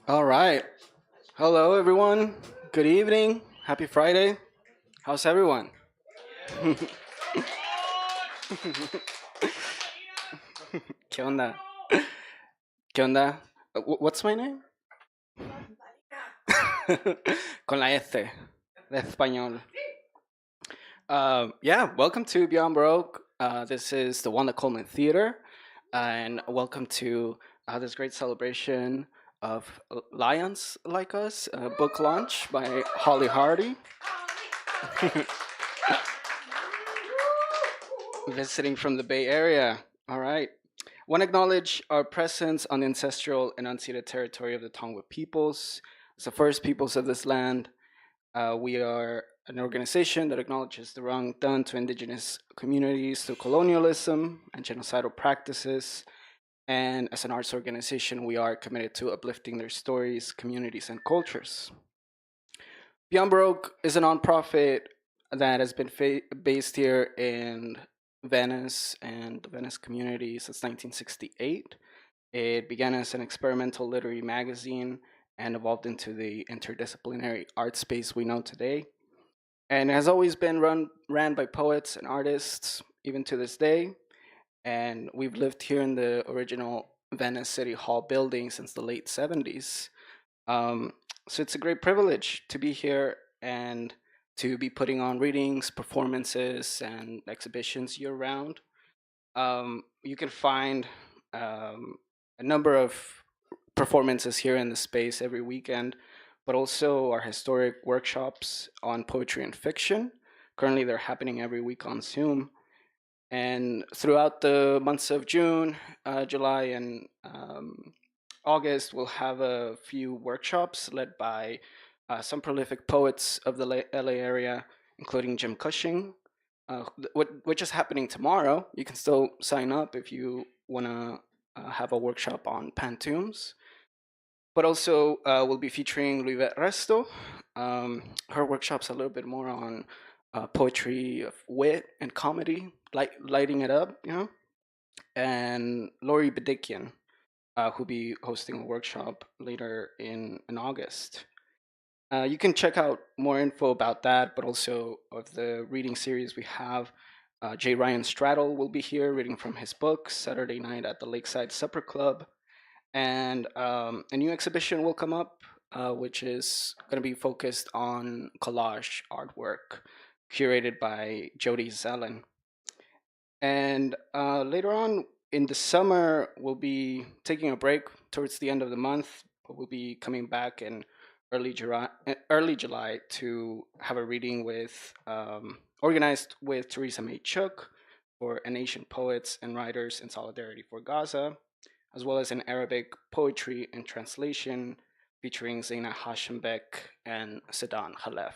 All right. Hello, everyone. Good evening. Happy Friday. How's everyone? ¿Qué onda? ¿Qué onda? What's my name? Con la S de español. Yeah, welcome to Beyond Broke. This is the Wanda Coleman Theater, and welcome to this great celebration of Lions Like Us, book launch by Hollie Hardy. Visiting from the Bay Area. All right. Want to acknowledge our presence on the ancestral and unceded territory of the Tongva peoples. As the first peoples of this land, we are an organization that acknowledges the wrong done to indigenous communities through colonialism and genocidal practices. And as an arts organization, we are committed to uplifting their stories, communities, and cultures. Beyond Baroque is a nonprofit that has been based here in Venice and the Venice community since 1968. It began as an experimental literary magazine and evolved into the interdisciplinary art space we know today. And it has always been ran by poets and artists, even to this day. And we've lived here in the original Venice City Hall building since the late 70s. Um, so it's a great privilege to be here and to be putting on readings, performances, and exhibitions year round. You can find a number of performances here in the space every weekend, but also our historic workshops on poetry and fiction. Currently, they're happening every week on Zoom. And throughout the months of June, July, and August, we'll have a few workshops led by some prolific poets of the LA area, including Jim Cushing, which is happening tomorrow. You can still sign up if you want to have a workshop on pantoums. But also, we'll be featuring Luivette Resto. Her workshop's a little bit more on poetry of wit and comedy, lighting it up, and Lori Bedikian, who'll be hosting a workshop later in August. You can check out more info about that, but also of the reading series we have. J. Ryan Straddle will be here reading from his book Saturday night at the Lakeside Supper Club. And a new exhibition will come up, which is going to be focused on collage artwork curated by Jody Zellen. And later on in the summer, we'll be taking a break towards the end of the month, but we'll be coming back in early July to have a reading with organized with Theresa May Chook for An Asian Poets and Writers in Solidarity for Gaza, as well as an Arabic poetry and translation featuring Zaina Hashembek and Sedan Khalef,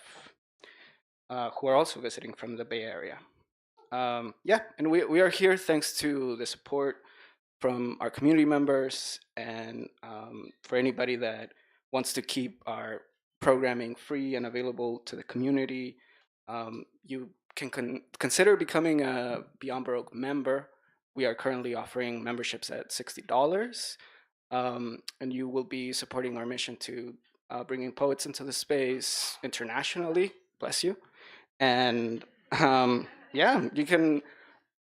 who are also visiting from the Bay Area. Yeah, and we are here thanks to the support from our community members and for anybody that wants to keep our programming free and available to the community. You can consider becoming a Beyond Baroque member. We are currently offering memberships at $60, and you will be supporting our mission to bringing poets into the space internationally. Bless you. And yeah, you can.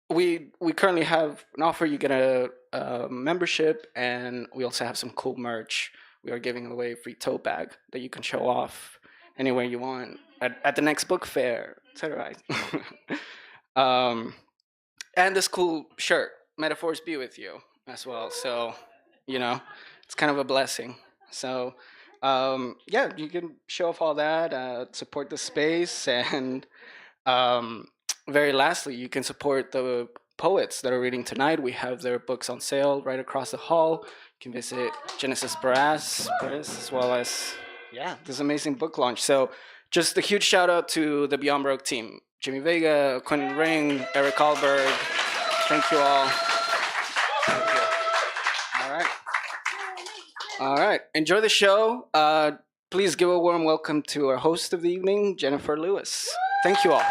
We currently have an offer. You get a membership, and we also have some cool merch. We are giving away a free tote bag that you can show off anywhere you want at the next book fair, etc. um, and this cool shirt, "Metaphors be with you" as well. So, you know, it's kind of a blessing. So, yeah, you can show off all that, support the space, and um, very lastly, you can support the poets that are reading tonight. We have their books on sale right across the hall. You can visit Genesis Brass as well as, yeah, this amazing book launch. So just a huge shout out to the Beyond Baroque team. Jimmy Vega, Quentin Ring, Eric Alberg. Thank you all. Thank you. All right. All right. Enjoy the show. Please give a warm welcome to our host of the evening, Jennifer Lewis. Thank you all.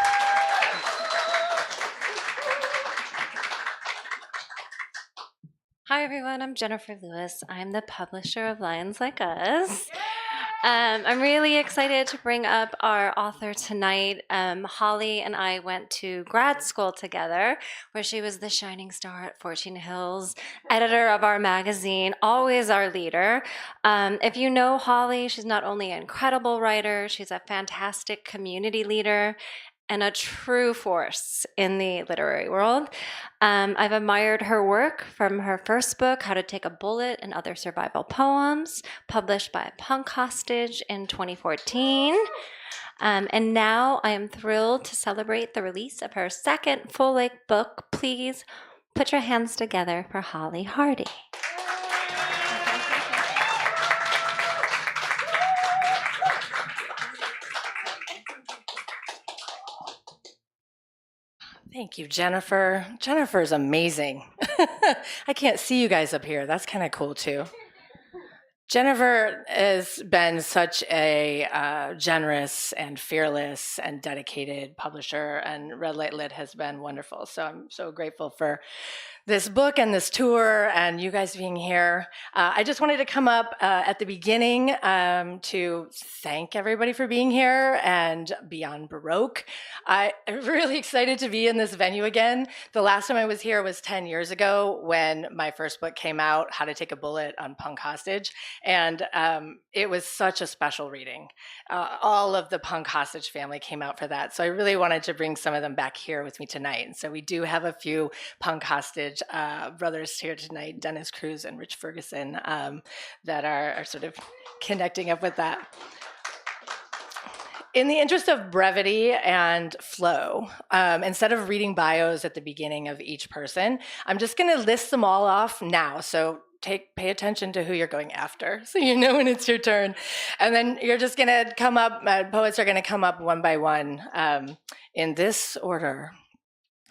Hi, everyone. I'm Jennifer Lewis. I'm the publisher of Lions Like Us. I'm really excited to bring up our author tonight. Holly and I went to grad school together, where she was the shining star at Fortune Hills, editor of our magazine, always our leader. If you know Holly, she's not only an incredible writer, she's a fantastic community leader and a true force in the literary world. I've admired her work from her first book, How to Take a Bullet and Other Survival Poems, published by Punk Hostage in 2014. And now I am thrilled to celebrate the release of her second full-length book. Please put your hands together for Hollie Hardy. Thank you, Jennifer. Jennifer's amazing. I can't see you guys up here. That's kind of cool, too. Jennifer has been such a generous and fearless and dedicated publisher, and Red Light Lit has been wonderful. So I'm so grateful for this book and this tour and you guys being here. I just wanted to come up at the beginning to thank everybody for being here and Beyond Baroque. I'm really excited to be in this venue again. The last time I was here was 10 years ago when my first book came out, How to Take a Bullet on Punk Hostage. And it was such a special reading. All of the Punk Hostage family came out for that. So I really wanted to bring some of them back here with me tonight. And so we do have a few Punk Hostage brothers here tonight, Dennis Cruz and Rich Ferguson, that are sort of connecting up with that. In the interest of brevity and flow, instead of reading bios at the beginning of each person, I'm just going to list them all off now. So pay attention to who you're going after, so you know when it's your turn. And then you're just going to come up, poets are going to come up one by one in this order.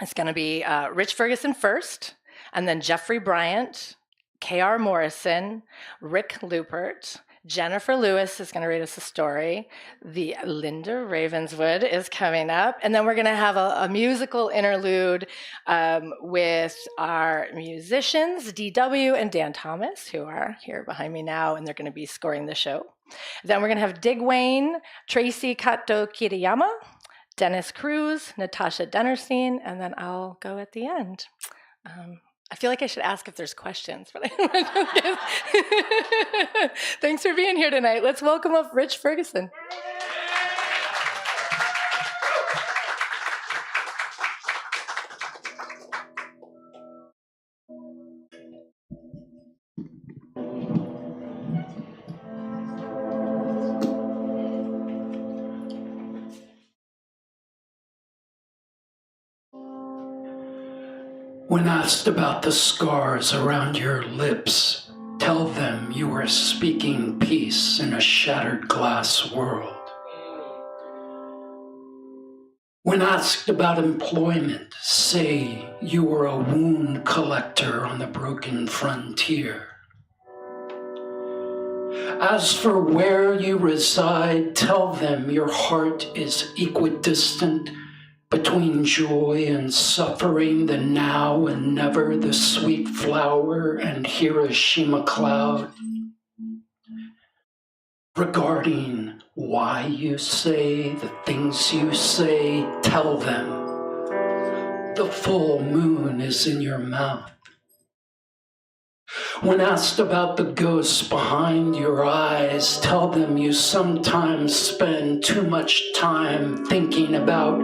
It's going to be Rich Ferguson first, and then Jeffrey Bryant, K.R. Morrison, Rick Lupert, Jennifer Lewis is going to read us a story. The Linda Ravenswood is coming up. And then we're going to have a musical interlude with our musicians, DW and Dan Thomas, who are here behind me now, and they're going to be scoring the show. Then we're going to have Digwayne, Traci-kato-kiriyama, Dennis Cruz, Natasha Dennerstein, and then I'll go at the end. I feel like I should ask if there's questions, but I Thanks for being here tonight. Let's welcome up Rich Ferguson. When asked about the scars around your lips, tell them you are speaking peace in a shattered glass world. When asked about employment, say you were a wound collector on the broken frontier. As for where you reside, tell them your heart is equidistant between joy and suffering, the now and never, the sweet flower and Hiroshima cloud. Regarding why you say the things you say, tell them the full moon is in your mouth. When asked about the ghosts behind your eyes, tell them you sometimes spend too much time thinking about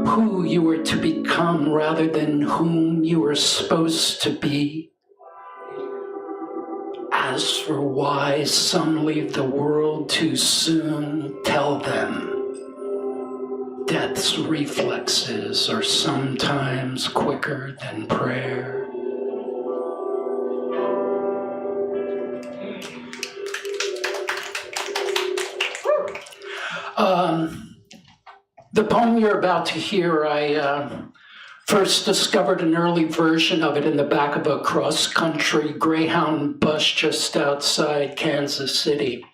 who you were to become rather than whom you were supposed to be. As for why some leave the world too soon, tell them death's reflexes are sometimes quicker than prayer. The poem you're about to hear, I first discovered an early version of it in the back of a cross-country Greyhound bus just outside Kansas City.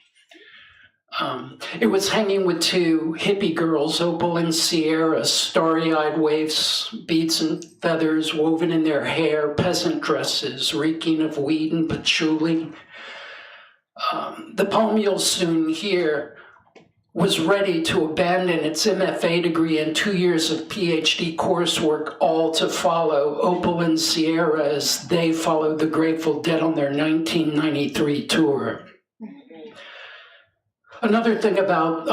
It was hanging with two hippie girls, Opal and Sierra, starry-eyed waifs, beads and feathers woven in their hair, peasant dresses, reeking of weed and patchouli. The poem you'll soon hear was ready to abandon its MFA degree and 2 years of PhD coursework, all to follow Opal and Sierra as they followed the Grateful Dead on their 1993 tour. Another thing about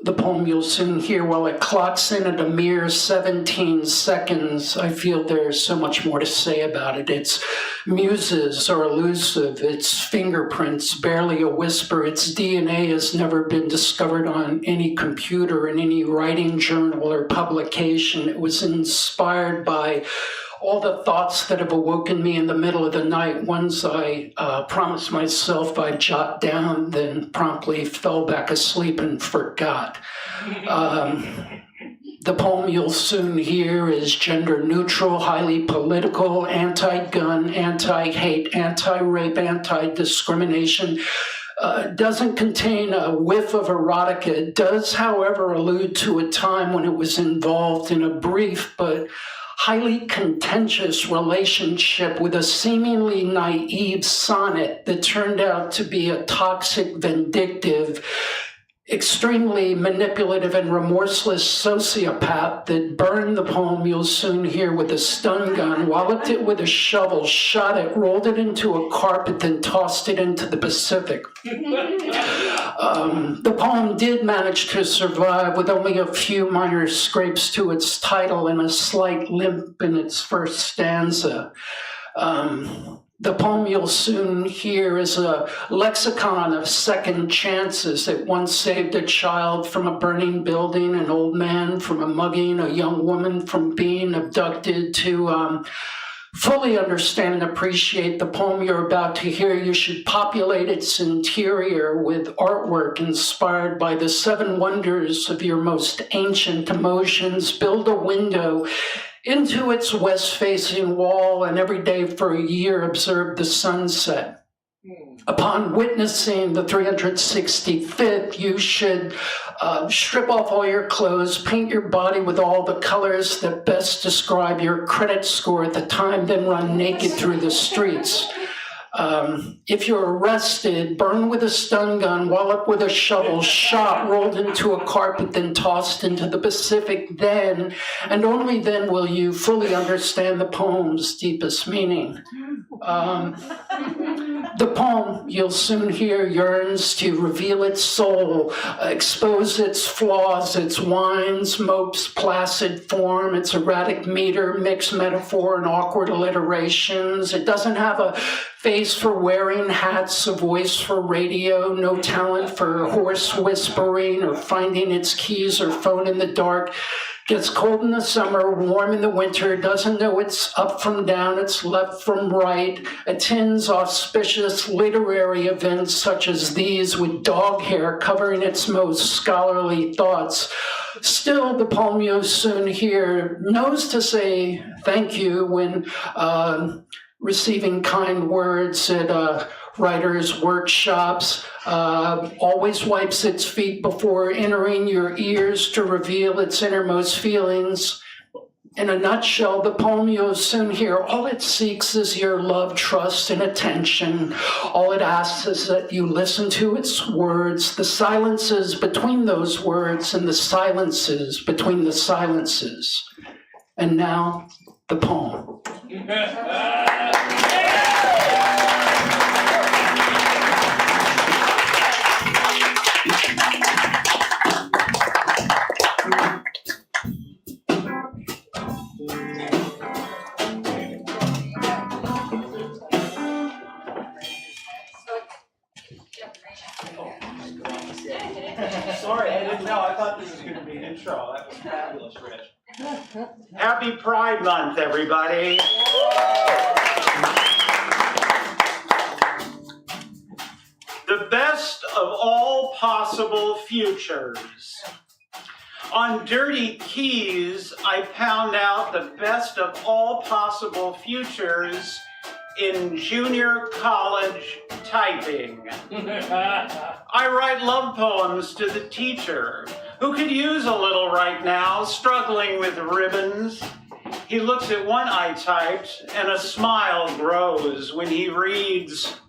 the poem you'll soon hear, while it clocks in at a mere 17 seconds, I feel there's so much more to say about it. Its muses are elusive, its fingerprints barely a whisper, its DNA has never been discovered on any computer, in any writing journal or publication. It was inspired by all the thoughts that have awoken me in the middle of the night, ones I promised myself I'd jot down, then promptly fell back asleep and forgot. The poem you'll soon hear is gender neutral, highly political, anti-gun, anti-hate, anti-rape, anti-discrimination. Doesn't contain a whiff of erotica. It does, however, allude to a time when it was involved in a brief but highly contentious relationship with a seemingly naive sonnet that turned out to be a toxic, vindictive, extremely manipulative and remorseless sociopath that burned the poem you'll soon hear with a stun gun, walloped it with a shovel, shot it, rolled it into a carpet, then tossed it into the Pacific. The poem did manage to survive with only a few minor scrapes to its title and a slight limp in its first stanza. The poem you'll soon hear is a lexicon of second chances. It once saved a child from a burning building, an old man from a mugging, a young woman from being abducted. To fully understand and appreciate the poem you're about to hear, you should populate its interior with artwork inspired by the seven wonders of your most ancient emotions. Build a window into its west-facing wall, and every day for a year observe the sunset. Upon witnessing the 365th, you should strip off all your clothes, paint your body with all the colors that best describe your credit score at the time, then run naked through the streets. If you're arrested, burn with a stun gun, wallop with a shovel, shot, rolled into a carpet, then tossed into the Pacific. Then, and only then, will you fully understand the poem's deepest meaning. The poem you'll soon hear yearns to reveal its soul, expose its flaws, its whines, mopes, placid form, its erratic meter, mixed metaphor, and awkward alliterations. It doesn't have a face for wearing hats, a voice for radio, no talent for hoarse whispering or finding its keys or phone in the dark. Gets cold in the summer, warm in the winter, doesn't know it's up from down, it's left from right, attends auspicious literary events such as these with dog hair covering its most scholarly thoughts. Still, the poem you'll soon hear knows to say thank you when receiving kind words at writers' workshops, always wipes its feet before entering your ears to reveal its innermost feelings. In a nutshell, the poem you'll soon hear, all it seeks is your love, trust, and attention. All it asks is that you listen to its words, the silences between those words, and the silences between the silences. And now, the poem. Sorry, I didn't know. I thought this was going to be an intro. That was fabulous, Rich. Happy Pride Month, everybody. The best of all possible futures. On Dirty Keys, I found out the best of all possible futures in junior college typing. I write love poems to the teacher, who could use a little right now, struggling with ribbons. He looks at one I typed, and a smile grows when he reads,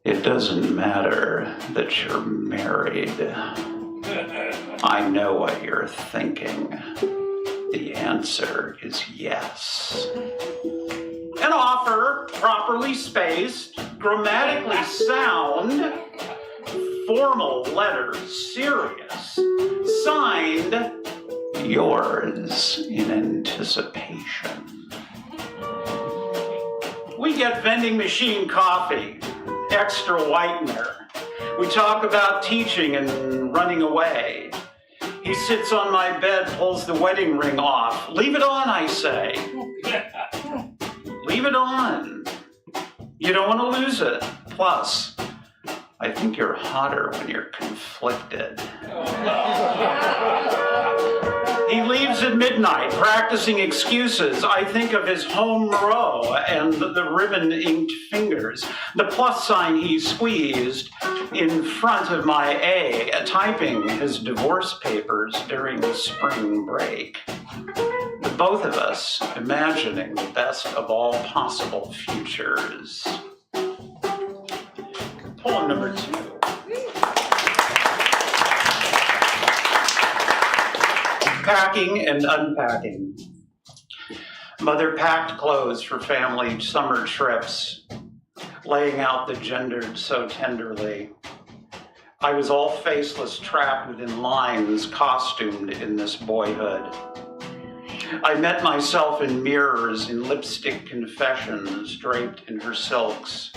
"It doesn't matter that you're married. I know what you're thinking. The answer is yes." An offer, properly spaced, grammatically sound, formal letters, serious, signed, yours in anticipation. We get vending machine coffee, extra whitener. We talk about teaching and running away. He sits on my bed, pulls the wedding ring off. "Leave it on," I say. Leave it on. You don't want to lose it. Plus, I think you're hotter when you're conflicted. He leaves at midnight, practicing excuses. I think of his home row and the ribbon-inked fingers, the plus sign he squeezed in front of my A, typing his divorce papers during spring break. The both of us imagining the best of all possible futures. Poem number 2. Packing and unpacking. Mother packed clothes for family summer trips, laying out the gendered so tenderly. I was all faceless, trapped within lines, costumed in this boyhood. I met myself in mirrors, in lipstick confessions, draped in her silks.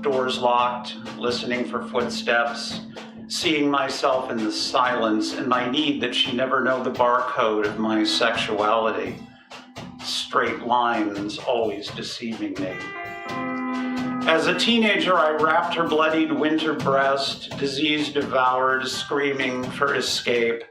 Doors locked, listening for footsteps, seeing myself in the silence and my need that she never know the barcode of my sexuality. Straight lines always deceiving me. As a teenager, I wrapped her bloodied winter breast, disease devoured, screaming for escape.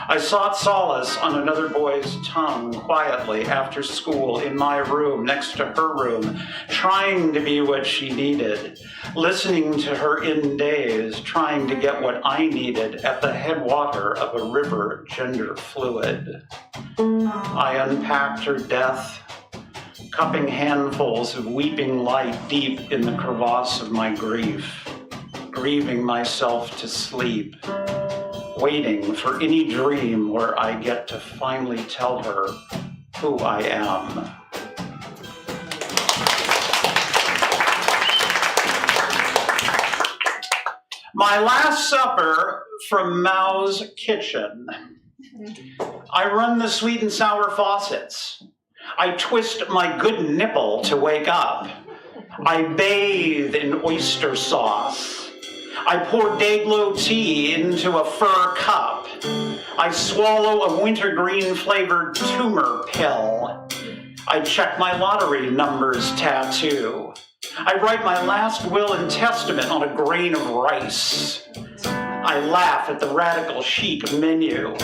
I sought solace on another boy's tongue, quietly after school, in my room, next to her room, trying to be what she needed, listening to her in days, trying to get what I needed at the headwater of a river gender fluid. I unpacked her death, cupping handfuls of weeping light deep in the crevasse of my grief, grieving myself to sleep, waiting for any dream where I get to finally tell her who I am. My Last Supper from Mao's Kitchen. I run the sweet and sour faucets. I twist my good nipple to wake up. I bathe in oyster sauce. I pour Dayglow tea into a fur cup. I swallow a wintergreen flavored tumor pill. I check my lottery numbers tattoo. I write my last will and testament on a grain of rice. I laugh at the radical chic menu.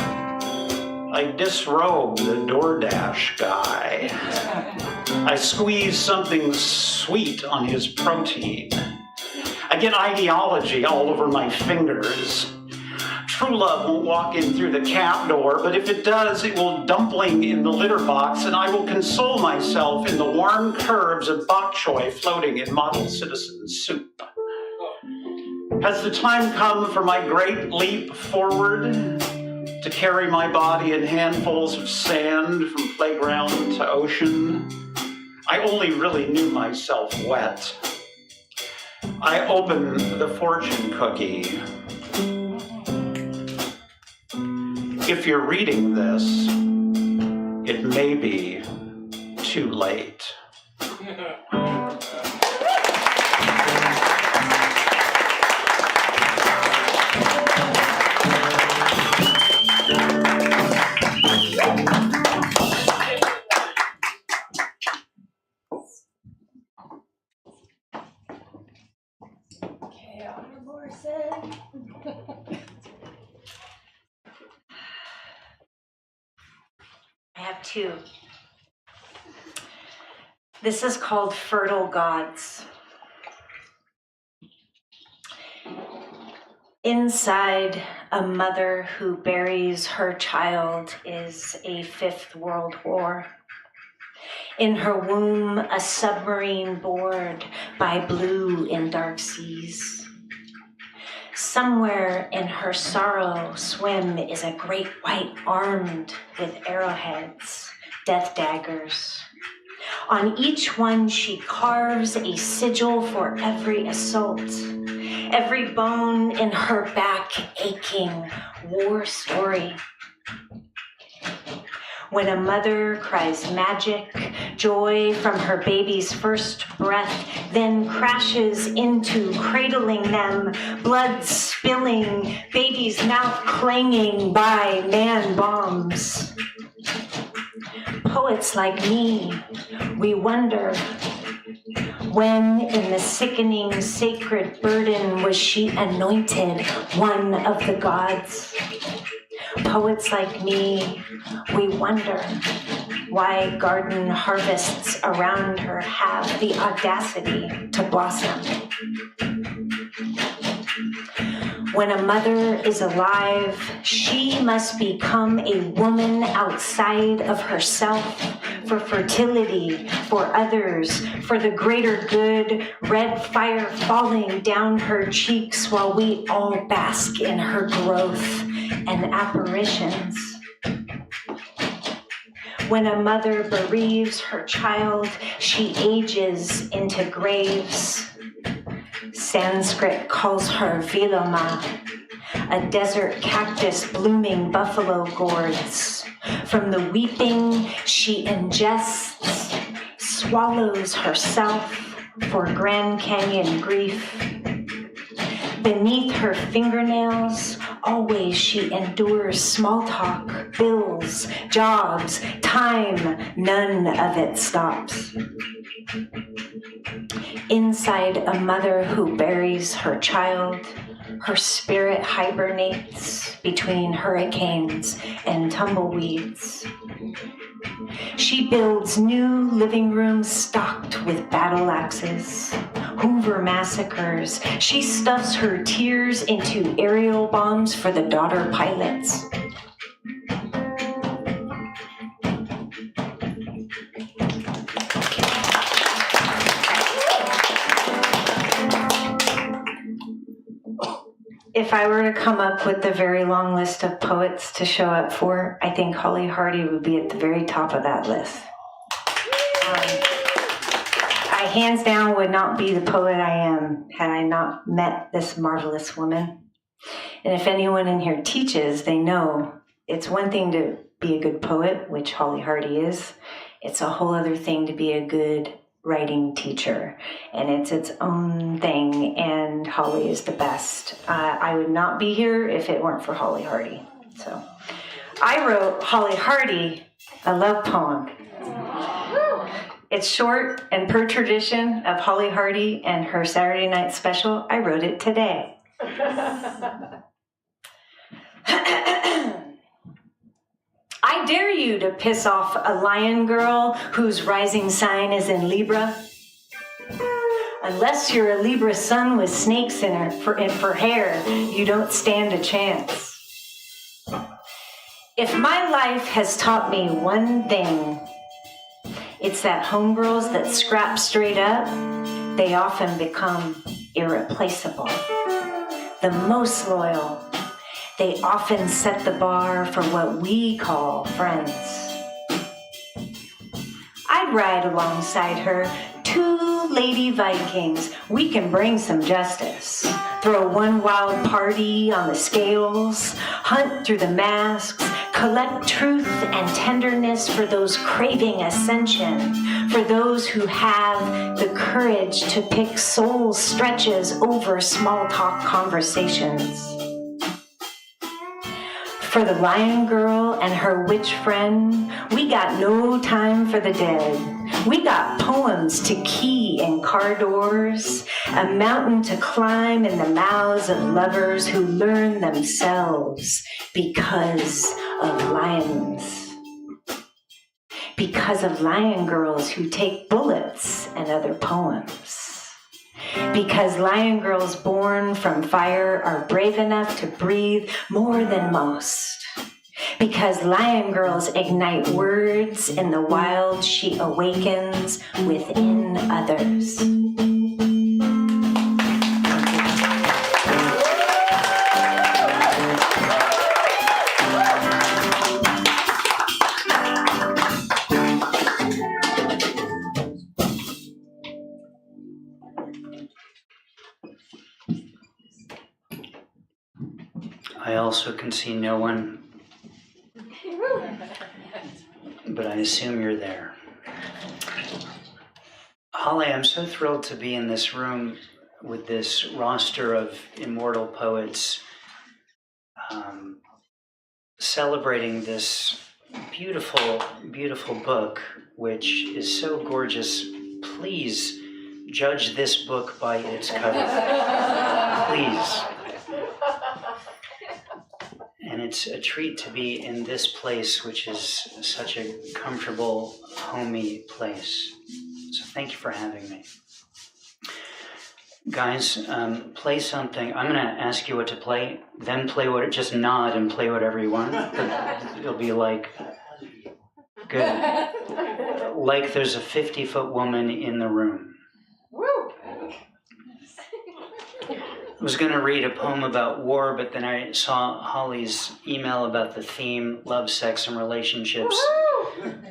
I disrobe the DoorDash guy. I squeeze something sweet on his protein. I get ideology all over my fingers. True love won't walk in through the cat door, but if it does, it will dumpling in the litter box, and I will console myself in the warm curves of bok choy floating in model citizen soup. Has the time come for my great leap forward? To carry my body in handfuls of sand from playground to ocean? I only really knew myself wet. I open the fortune cookie. If you're reading this, it may be too late. Morrison. I have 2. This is called Fertile Gods. Inside a mother who buries her child is a fifth world war. In her womb, a submarine bored by blue in dark seas. Somewhere in her sorrow swim is a great white armed with arrowheads, death daggers. On each one she carves a sigil for every assault, every bone in her back aching, war story. When a mother cries magic, joy from her baby's first breath, then crashes into cradling them, blood spilling, baby's mouth clanging by man bombs. Poets like me, we wonder, when in the sickening sacred burden was she anointed one of the gods? Poets like me, we wonder why garden harvests around her have the audacity to blossom. When a mother is alive, she must become a woman outside of herself for fertility, for others, for the greater good, red fire falling down her cheeks while we all bask in her growth and apparitions. When a mother bereaves her child, she ages into graves. Sanskrit calls her Viloma, a desert cactus blooming buffalo gourds. From the weeping she ingests, swallows herself for Grand Canyon grief. Beneath her fingernails, always she endures small talk, bills, jobs, time, none of it stops. Inside a mother who buries her child, her spirit hibernates between hurricanes and tumbleweeds. She builds new living rooms stocked with battle axes, Hoover massacres. She stuffs her tears into aerial bombs for the daughter pilots. If I were to come up with the very long list of poets to show up for, I think Hollie Hardy would be at the very top of that list. I hands down would not be the poet I am had I not met this marvelous woman. And if anyone in here teaches, they know it's one thing to be a good poet, which Hollie Hardy is. It's a whole other thing to be a good writing teacher, and it's its own thing, and Hollie is the best. I would not be here if it weren't for Hollie Hardy. So I wrote Hollie Hardy a love poem. It's short, and per tradition of Hollie Hardy and her Saturday night special, I wrote it today. I dare you to piss off a lion girl whose rising sign is in Libra. Unless you're a Libra sun with snakes in her hair, you don't stand a chance. If my life has taught me one thing, it's that homegirls that scrap straight up, they often become irreplaceable. The most loyal, they often set the bar for what we call friends. I'd ride alongside her, 2 lady Vikings. We can bring some justice. Throw one wild party on the scales, hunt through the masks, collect truth and tenderness for those craving ascension, for those who have the courage to pick soul stretches over small talk conversations. For the lion girl and her witch friend, we got no time for the dead. We got poems to key in car doors, a mountain to climb in the mouths of lovers who learn themselves because of lions. Because of lion girls who take bullets and other poems. Because lion girls born from fire are brave enough to breathe more than most. Because lion girls ignite words in the wild she awakens within others. I also can see no one, but I assume you're there. Hollie, I'm so thrilled to be in this room with this roster of immortal poets celebrating this beautiful, beautiful book, which is so gorgeous. Please judge this book by its cover. Please. And it's a treat to be in this place, which is such a comfortable, homey place. So thank you for having me. Guys, play something. I'm going to ask you what to play, then play what, just nod and play whatever you want. It'll be like, good. Like there's a 50-foot woman in the room. I was going to read a poem about war, but then I saw Hollie's email about the theme, love, sex, and relationships.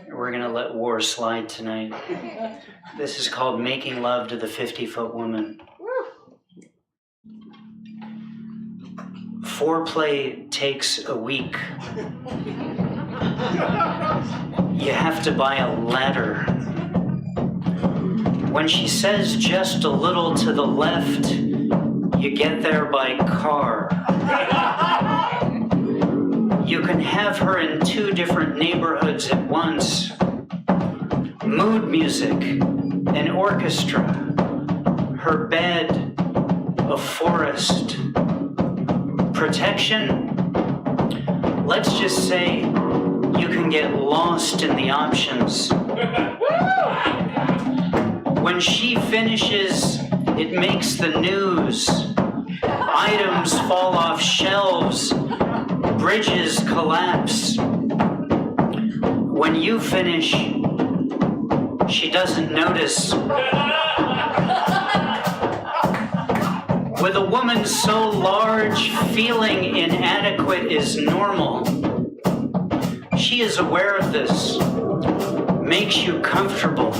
We're going to let war slide tonight. This is called Making Love to the 50-Foot Woman. Foreplay takes a week. You have to buy a ladder. When she says just a little to the left, you get there by car. You can have her in 2 different neighborhoods at once. Mood music, an orchestra, her bed, a forest. Protection? Let's just say you can get lost in the options. When she finishes, it makes the news. Items fall off shelves. Bridges collapse. When you finish, she doesn't notice. With a woman so large, feeling inadequate is normal. She is aware of this, makes you comfortable,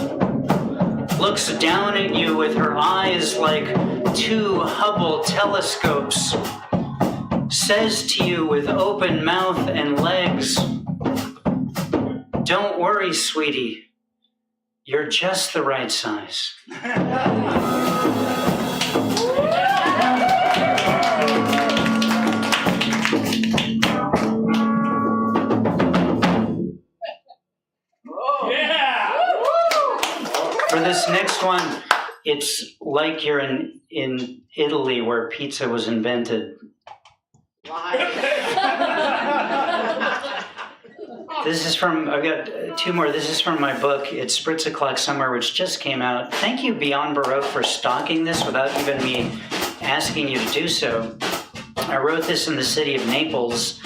looks down at you with her eyes like 2 Hubble telescopes, says to you with open mouth and legs, "Don't worry, sweetie, you're just the right size." For this next one, it's like you're in Italy where pizza was invented. This is from, I've got 2 more. This is from my book, It's Spritz O'Clock Somewhere, which just came out. Thank you, Beyond Baroque, for stocking this without even me asking you to do so. I wrote this in the city of Naples,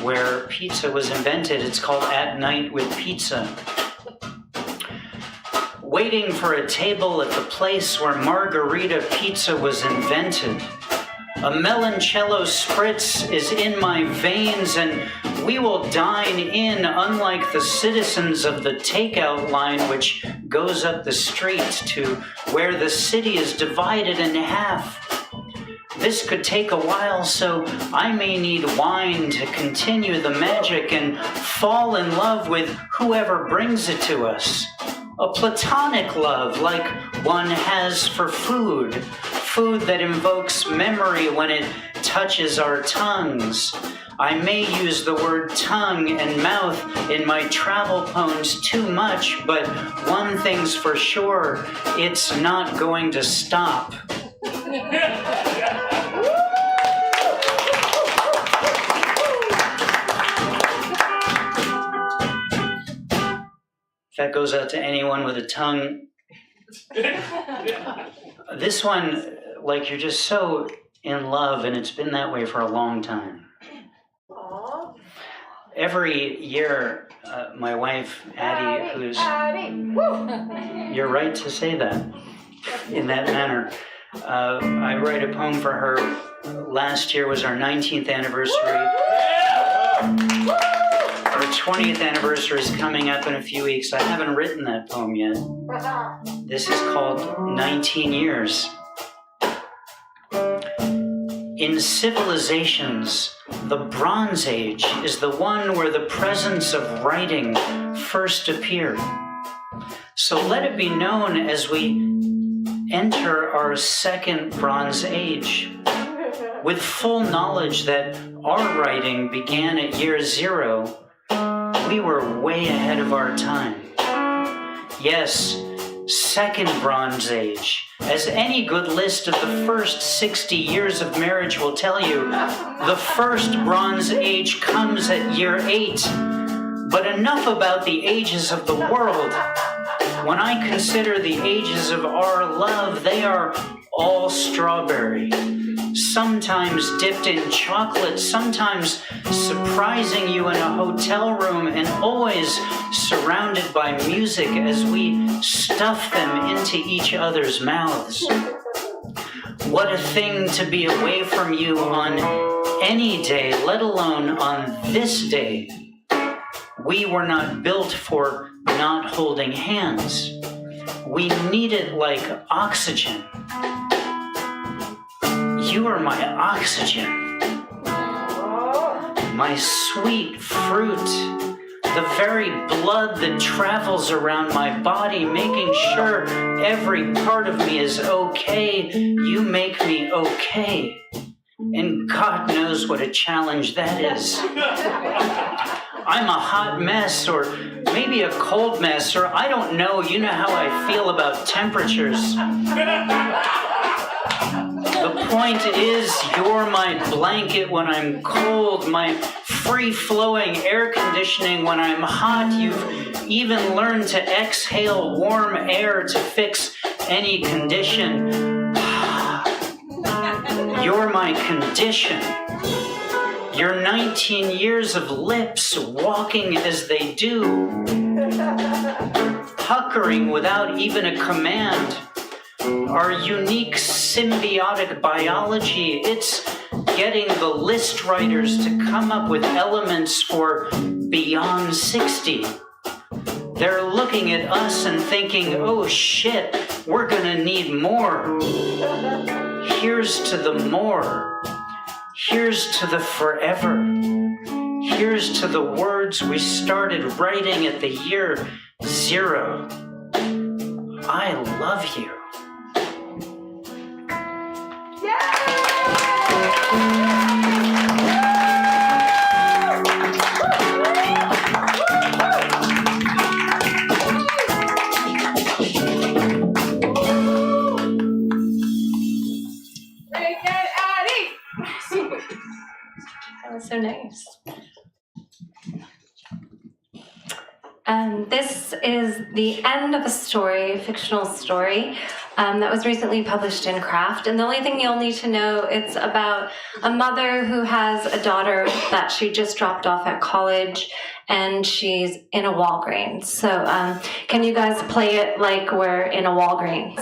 where pizza was invented. It's called At Night with Pizza. Waiting for a table at the place where margarita pizza was invented. A Melancello spritz is in my veins, and we will dine in unlike the citizens of the takeout line which goes up the street to where the city is divided in half. This could take a while, so I may need wine to continue the magic and fall in love with whoever brings it to us. A platonic love like one has for food, food that invokes memory when it touches our tongues. I may use the word tongue and mouth in my travel poems too much, but one thing's for sure, it's not going to stop. That goes out to anyone with a tongue This one, like, you're just so in love, and it's been that way for a long time. Every year, my wife, Addie, who's... You're right to say that in that manner. I write a poem for her. Last year was our 19th anniversary. Our 20th anniversary is coming up in a few weeks. I haven't written that poem yet. This is called 19 Years. In civilizations, the Bronze Age is the one where the presence of writing first appeared. So let it be known as we enter our second Bronze Age, with full knowledge that our writing began at year 0, we were way ahead of our time. Yes, second Bronze Age. As any good list of the first 60 years of marriage will tell you, the first Bronze Age comes at year 8. But enough about the ages of the world. When I consider the ages of our love, they are all strawberry. Sometimes dipped in chocolate, sometimes surprising you in a hotel room, and always surrounded by music as we stuff them into each other's mouths. What a thing to be away from you on any day, let alone on this day. We were not built for not holding hands. We need it like oxygen. You are my oxygen, my sweet fruit, the very blood that travels around my body, making sure every part of me is okay. You make me okay. And God knows what a challenge that is. I'm a hot mess, or maybe a cold mess, or I don't know. You know how I feel about temperatures. The point is, you're my blanket when I'm cold, my free-flowing air conditioning when I'm hot. You've even learned to exhale warm air to fix any condition. You're my condition. Your 19 years of lips walking as they do, puckering without even a command. Our unique symbiotic biology, it's getting the list writers to come up with elements for beyond 60. They're looking at us and thinking, oh shit, we're gonna need more. Here's to the more. Here's to the forever. Here's to the words we started writing at the year 0. I love you. That was so nice. This is the end of a story, a fictional story, that was recently published in Craft. And the only thing you'll need to know, it's about a mother who has a daughter that she just dropped off at college, and she's in a Walgreens. So can you guys play it like we're in a Walgreens?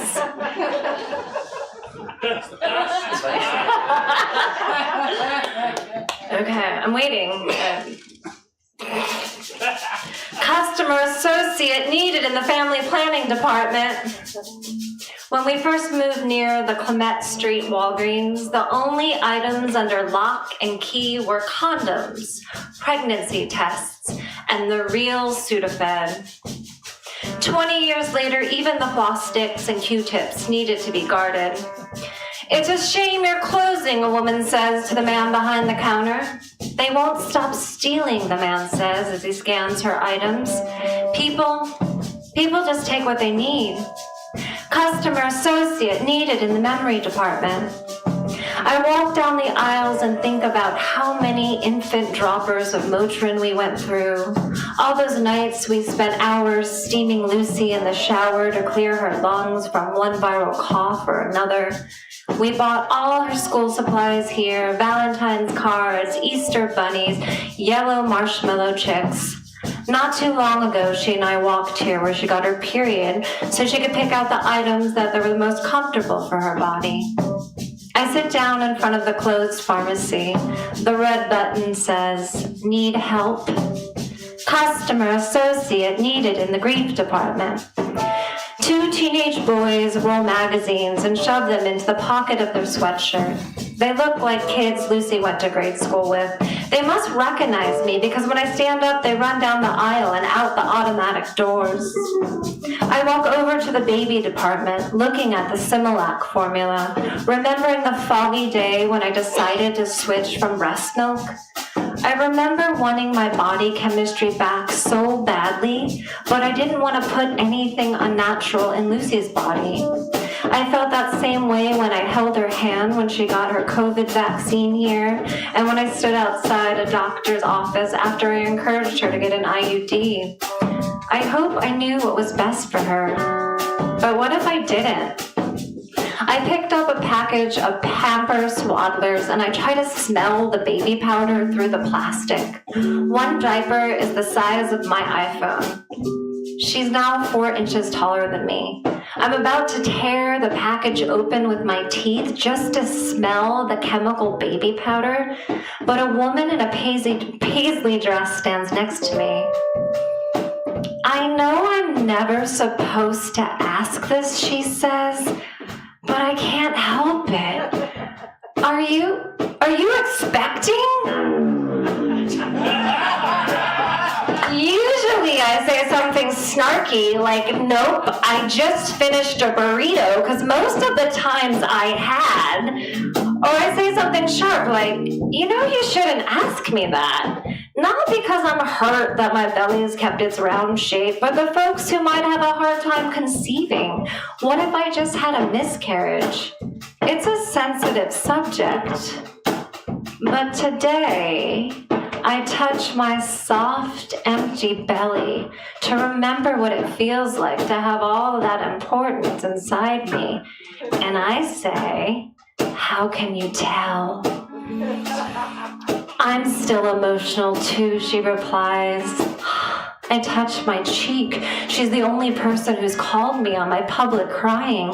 Okay, I'm waiting. Customer associate needed in the family planning department. When we first moved near the Clement Street Walgreens, the only items under lock and key were condoms, pregnancy tests, and the real Sudafed. 20 years later, even the floss sticks and Q-tips needed to be guarded. It's a shame you're closing, a woman says to the man behind the counter. They won't stop stealing, the man says as he scans her items. People just take what they need. Customer associate needed in the memory department. I walk down the aisles and think about how many infant droppers of Motrin we went through. All those nights we spent hours steaming Lucy in the shower to clear her lungs from one viral cough or another. We bought all her school supplies here, Valentine's cards, Easter bunnies, yellow marshmallow chicks. Not too long ago, she and I walked here where she got her period so she could pick out the items that were the most comfortable for her body. I sit down in front of the closed pharmacy. The red button says, "Need help?" Customer associate needed in the grief department. Two teenage boys roll magazines and shove them into the pocket of their sweatshirt. They look like kids Lucy went to grade school with. They must recognize me because when I stand up, they run down the aisle and out the automatic doors. I walk over to the baby department, looking at the Similac formula, remembering the foggy day when I decided to switch from breast milk. I remember wanting my body chemistry back so badly, but I didn't want to put anything unnatural in Lucy's body. I felt that same way when I held her hand when she got her COVID vaccine here, and when I stood outside a doctor's office after I encouraged her to get an IUD. I hope I knew what was best for her, but what if I didn't? I picked up a package of Pampers Swaddlers and I tried to smell the baby powder through the plastic. One diaper is the size of my iPhone. She's now 4 inches taller than me. I'm about to tear the package open with my teeth just to smell the chemical baby powder, but a woman in a paisley dress stands next to me. I know I'm never supposed to ask this, she says, but I can't help it. Are you expecting? Usually I say something snarky like, nope, I just finished a burrito, because most of the times I had. Or I say something sharp like, you shouldn't ask me that. Not because I'm hurt that my belly has kept its round shape, but the folks who might have a hard time conceiving. What if I just had a miscarriage? It's a sensitive subject. But today, I touch my soft, empty belly to remember what it feels like to have all that importance inside me. And I say, how can you tell? I'm still emotional too, she replies. I touch my cheek. She's the only person who's called me on my public crying.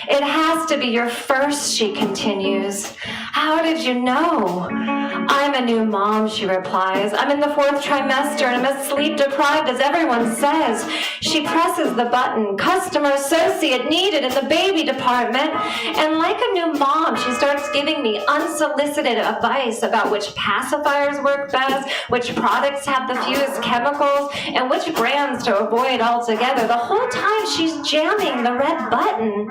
It has to be your first, she continues. How did you know? I'm a new mom, she replies. I'm in the 4th trimester and I'm as sleep deprived as everyone says. She presses the button, customer associate needed in the baby department. And like a new mom, she starts giving me unsolicited advice about which pacifiers work best, which products have the fewest chemicals, and which brands to avoid altogether. The whole time she's jamming the red button.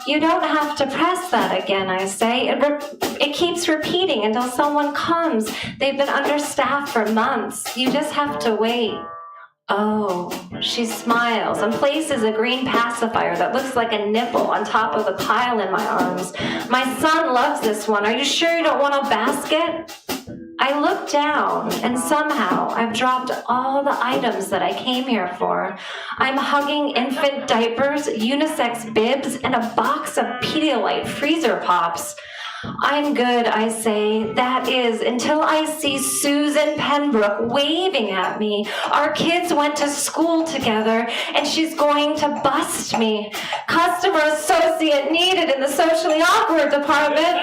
You don't have to press that again, I say. It keeps repeating until someone comes. They've been understaffed for months. You just have to wait. Oh, she smiles and places a green pacifier that looks like a nipple on top of the pile in my arms. My son loves this one. Are you sure you don't want a basket? I look down, and somehow I've dropped all the items that I came here for. I'm hugging infant diapers, unisex bibs, and a box of Pedialyte freezer pops. I'm good, I say. That is, until I see Susan Penbrook waving at me. Our kids went to school together, and she's going to bust me. Customer associate needed in the socially awkward department.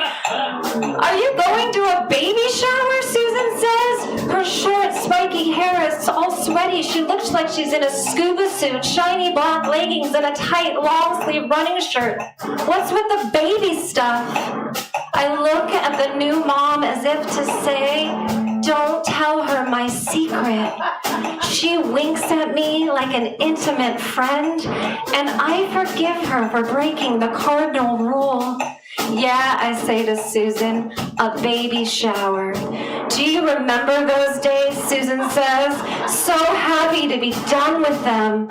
Are you going to a baby shower, Susan says. Her short, spiky hair is all sweaty. She looks like she's in a scuba suit, shiny black leggings, and a tight, long-sleeve running shirt. What's with the baby stuff? I look at the new mom as if to say, don't tell her my secret. She winks at me like an intimate friend, and I forgive her for breaking the cardinal rule. Yeah, I say to Susan, a baby shower. Do you remember those days, Susan says? So happy to be done with them.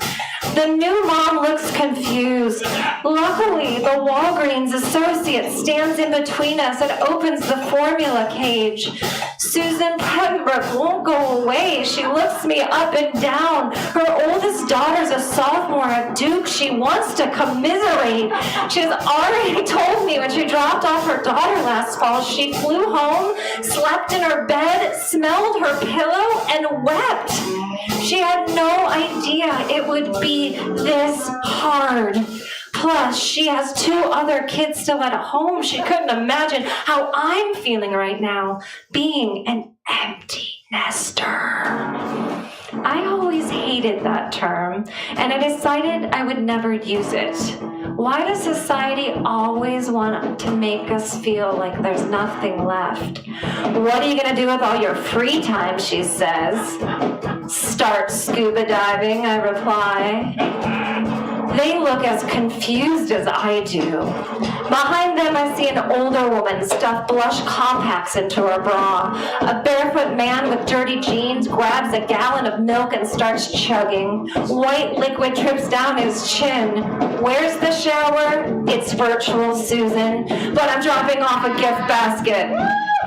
The new mom looks confused. Luckily, the Walgreens associate stands in between us and opens the formula cage. Susan Pembroke won't go away. She looks me up and down. Her oldest daughter's a sophomore at Duke. She wants to commiserate. She has already told me when she dropped off her daughter last fall, she flew home, slept in her bed, smelled her pillow, and wept. She had no idea it would be this hard. Plus, she has 2 other kids still at home. She couldn't imagine how I'm feeling right now, being an empty nester. I always hated that term, and I decided I would never use it. Why does society always want to make us feel like there's nothing left? What are you going to do with all your free time, she says. Start scuba diving, I reply. They look as confused as I do. Behind them, I see an older woman stuff blush compacts into her bra. A barefoot man with dirty jeans grabs a gallon of milk and starts chugging. White liquid drips down his chin. Where's the shower? It's virtual, Susan, but I'm dropping off a gift basket.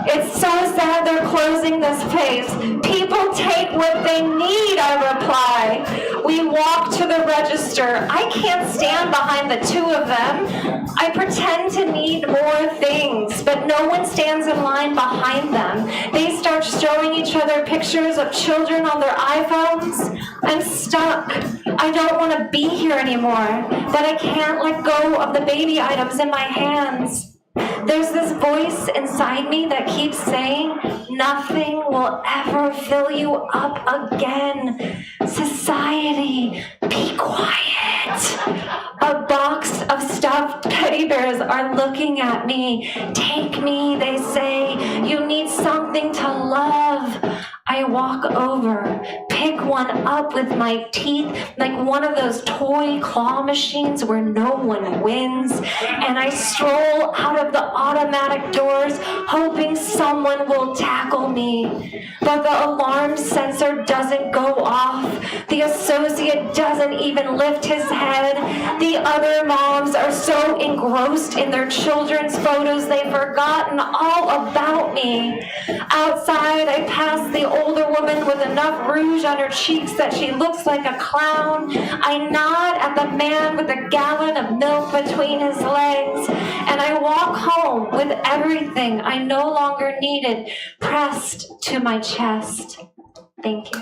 It's so sad they're closing this place. People take what they need, I reply. We walk to the register. I can't stand behind the 2 of them. I pretend to need more things, but no one stands in line behind them. They start showing each other pictures of children on their iPhones. I'm stuck. I don't want to be here anymore, but I can't let go of the baby items in my hands. There's this voice inside me that keeps saying, nothing will ever fill you up again. Society, be quiet. A box of stuffed teddy bears are looking at me. Take me, they say. You need something to love. I walk over, pick one up with my teeth like one of those toy claw machines where no one wins, and I stroll out of the automatic doors hoping someone will tackle me. But the alarm sensor doesn't go off. The associate doesn't even lift his head. The other moms are so engrossed in their children's photos they've forgotten all about me. Outside, I pass the older woman with enough rouge on her cheeks that she looks like a clown. I nod at the man with a gallon of milk between his legs, and I walk home with everything I no longer needed pressed to my chest. Thank you.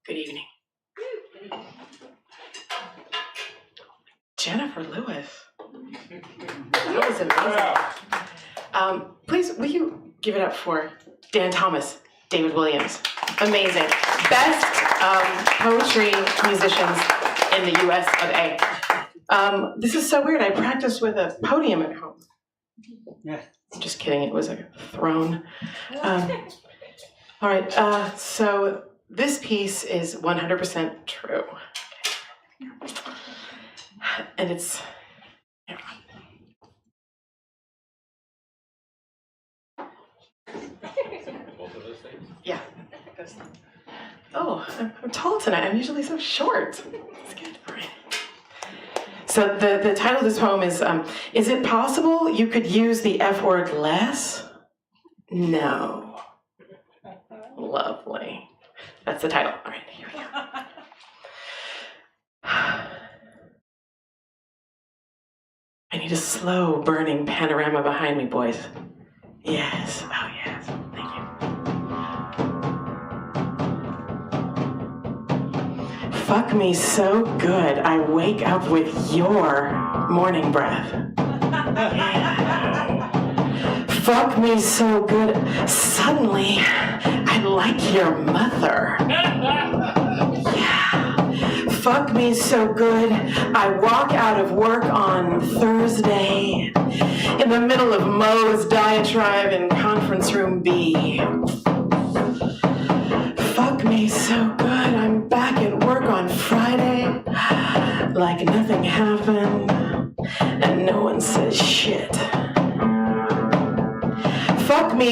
Good evening. Jennifer Lewis. That was amazing. Please, will you give it up for Dan Thomas, David Williams. Amazing. Best poetry musicians in the US of A. This is so weird. I practiced with a podium at home. Yeah. Just kidding. It was a throne. All right. So this piece is 100% true. And it's... Yeah. Oh, I'm tall tonight. I'm usually so short. That's good. All right. So the title of this poem is it possible you could use the F word less? No. Lovely. That's the title. All right, here we go. I need a slow burning panorama behind me, boys. Yes. Oh, yes. Thank you. Fuck me so good, I wake up with your morning breath. Fuck me so good, suddenly I like your mother. Yeah. Fuck me so good, I walk out of work on Thursday in the middle of Mo's diatribe in conference room B. Fuck me so good, I'm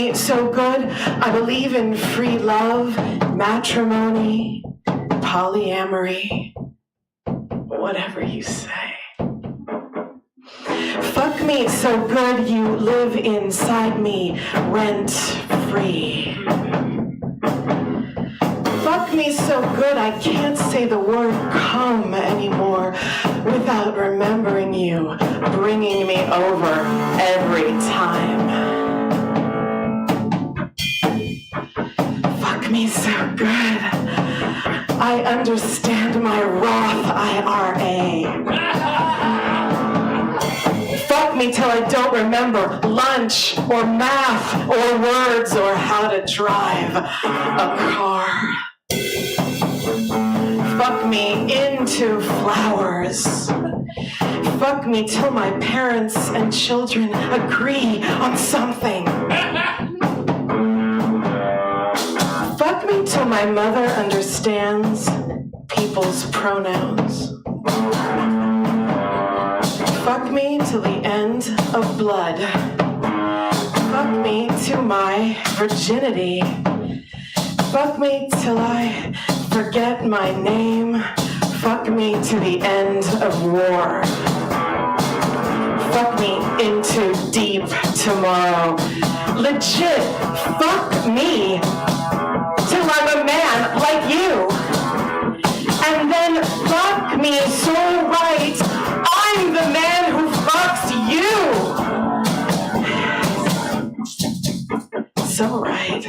me so good. I believe in free love, matrimony, polyamory, whatever you say. Fuck me so good you live inside me rent-free. Fuck me so good I can't say the word come anymore without remembering you bringing me over every time. Fuck me so good I understand my Roth IRA. Fuck me till I don't remember lunch or math or words or how to drive a car. Fuck me into flowers. Fuck me till my parents and children agree on something. Fuck me till my mother understands people's pronouns. Fuck me till the end of blood. Fuck me to my virginity. Fuck me till I forget my name. Fuck me to the end of war. Fuck me into deep tomorrow. Legit, fuck me till I'm a man like you. And then fuck me so right, I'm the man who fucks you. So right.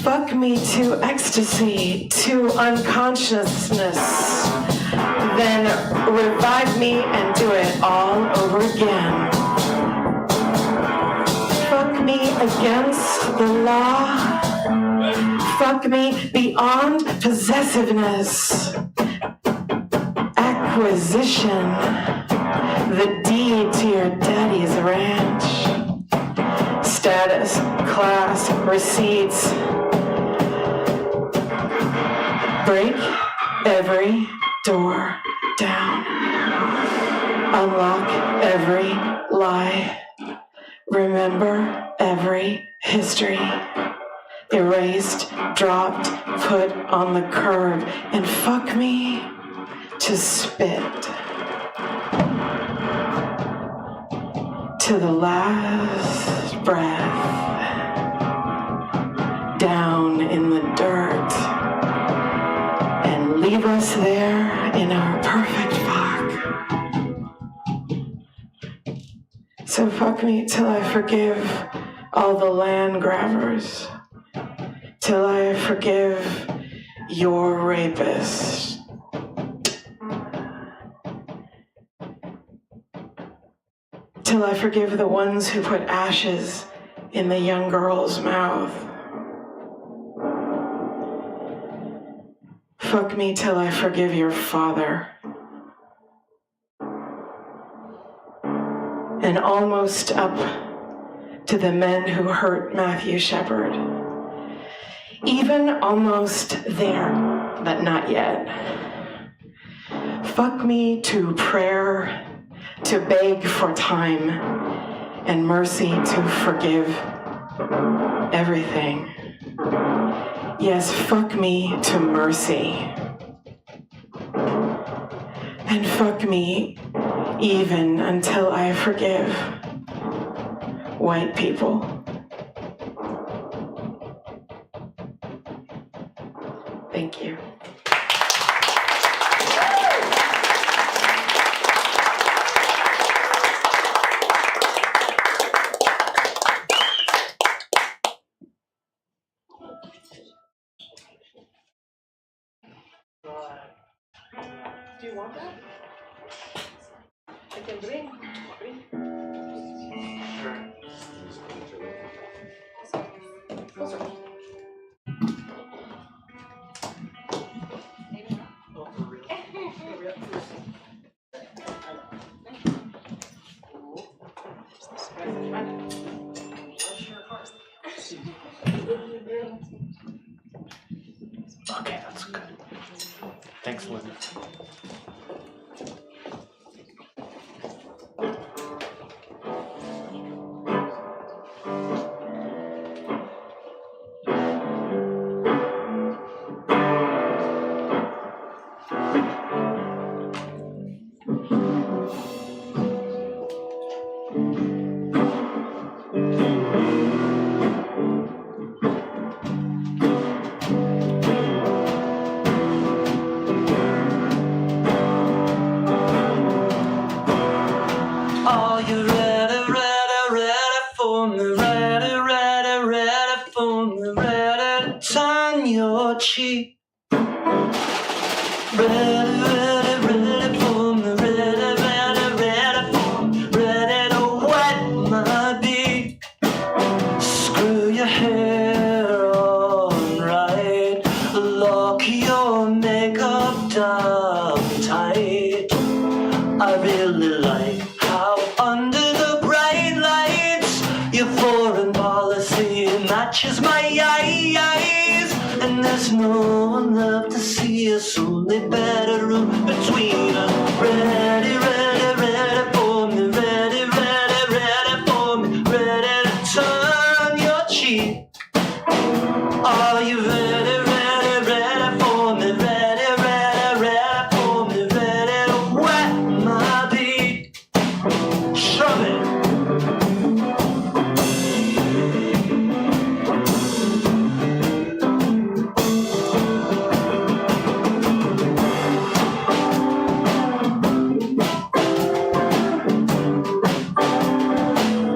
Fuck me to ecstasy, to unconsciousness. Then revive me and do it all over again. Fuck me against the law. Fuck me beyond possessiveness. Acquisition. The deed to your daddy's ranch. Status, class, receipts. Break every door down. Unlock every lie. Remember every history. Erased, dropped, put on the curb. And fuck me to spit. To the last breath. Down in the dirt. And leave us there in our perfect fuck. So fuck me till I forgive all the land grabbers. Till I forgive your rapist. Till I forgive the ones who put ashes in the young girl's mouth. Fuck me till I forgive your father. And almost up to the men who hurt Matthew Shepard. Even almost there, but not yet. Fuck me to prayer, to beg for time, and mercy to forgive everything. Yes, fuck me to mercy. And fuck me even until I forgive white people. Thank you. Do you want that? I can bring. Okay, that's good. Thanks, Lynn. ready, ready, ready for me, ready to turn your cheek. Ready, ready, ready for me, ready, ready, ready for me, ready to wet my beak. Screw your hair on right, lock your makeup down tight. I really like how under the bright lights your foreign policy matches my eyes. And there's no one left to see us, only better room between us. Ready, ready, ready for me, ready, ready, ready for me, ready to turn your cheek. Are you ready, ready, ready for me, ready, ready, ready for me, ready to wet my beak? Shove it.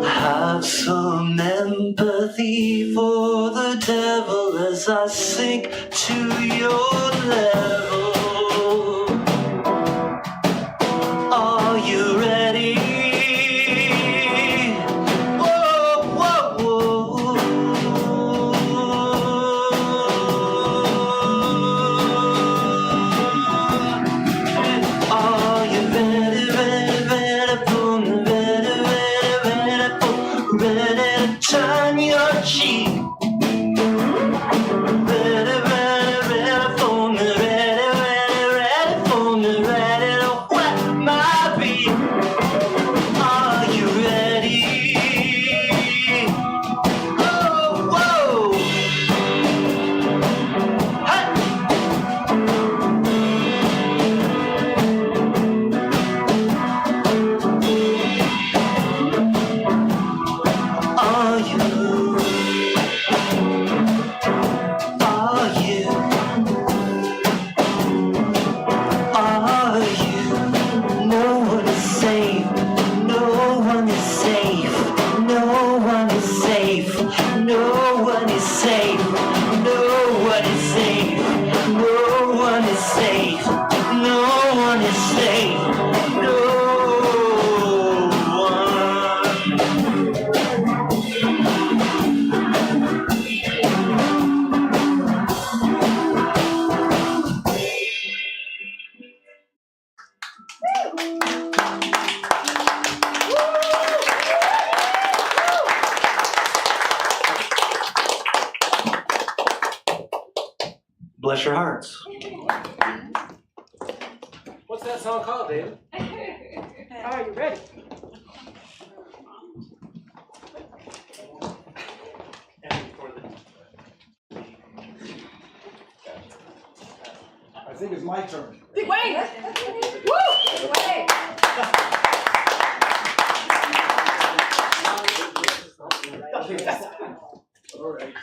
Have some empathy for the devil as I sink to your level. Are you ready? Whoa, whoa, whoa. Are you ready, ready, ready for me, ready, ready, ready for me, ready to turn your cheek? Ready, ready, ready for me, ready, ready, ready for me, ready to wet my beak. Are you ready? Oh, whoa. Hey. Are you? Are you? Are you? No one is safe. No one is safe. No one is safe. No one is safe. No one is safe. No one is safe. No one is safe. No one. Bless your hearts. What's that song called, David? Are you ready? I think it's my turn. Wait! Woo! Wait! All right.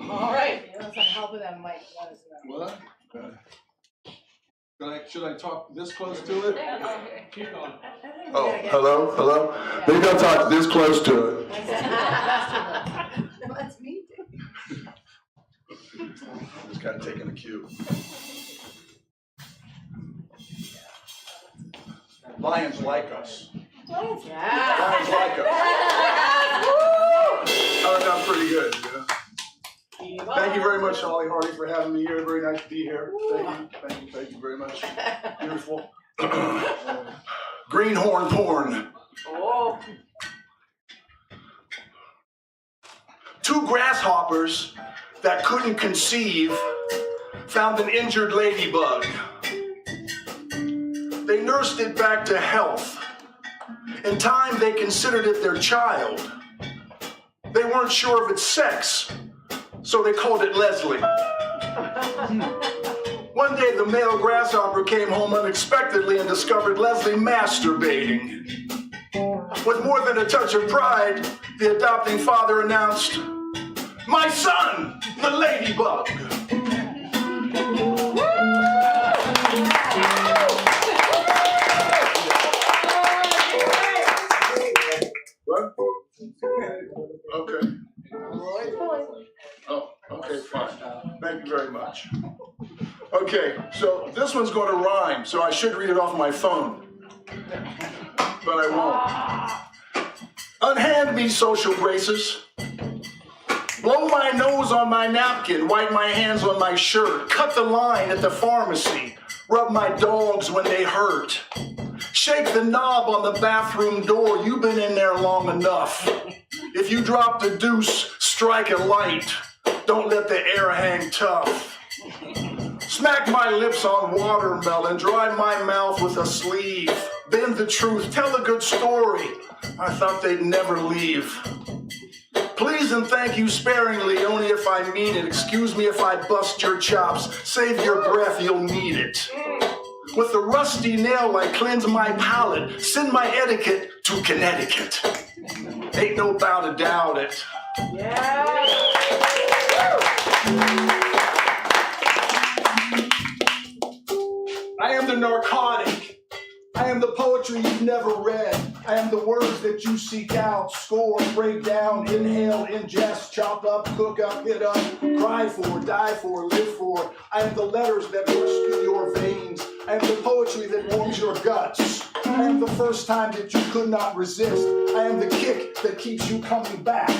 All right. Help with that mic. What? Should I talk this close to it? Oh, hello, hello. Maybe I'll talk this close to it. That's me. Just kind of taking a cue. Lions like us. Yeah. Lions like us. That sounds pretty good, you know? Thank you very much, Hollie Hardy, for having me here. Very nice to be here. Thank you very much. Beautiful. Greenhorn porn. Oh. Two grasshoppers that couldn't conceive found an injured ladybug. They nursed it back to health. In time, they considered it their child. They weren't sure of its sex, so they called it Leslie. One day, the male grasshopper came home unexpectedly and discovered Leslie masturbating. With more than a touch of pride, the adopting father announced, "My son, the ladybug." What? Okay. Thank you very much. Okay, so this one's going to rhyme, so I should read it off my phone. But I won't. Unhand me, social graces. Blow my nose on my napkin, wipe my hands on my shirt, cut the line at the pharmacy, rub my dogs when they hurt. Shake the knob on the bathroom door, you've been in there long enough. If you drop the deuce, strike a light. Don't let the air hang tough. Smack my lips on watermelon, dry my mouth with a sleeve. Bend the truth, tell a good story. I thought they'd never leave. Please and thank you sparingly, only if I mean it. Excuse me if I bust your chops. Save your breath, you'll need it. With a rusty nail, I cleanse my palate. Send my etiquette to Connecticut. Ain't no bound to doubt it. I am the narcotic. I am the poetry you've never read. I am the words that you seek out, score, break down, inhale, ingest, chop up, cook up, hit up, cry for, die for, live for. I am the letters that rush through your veins. I am the poetry that warms your guts. I am the first time that you could not resist. I am the kick that keeps you coming back.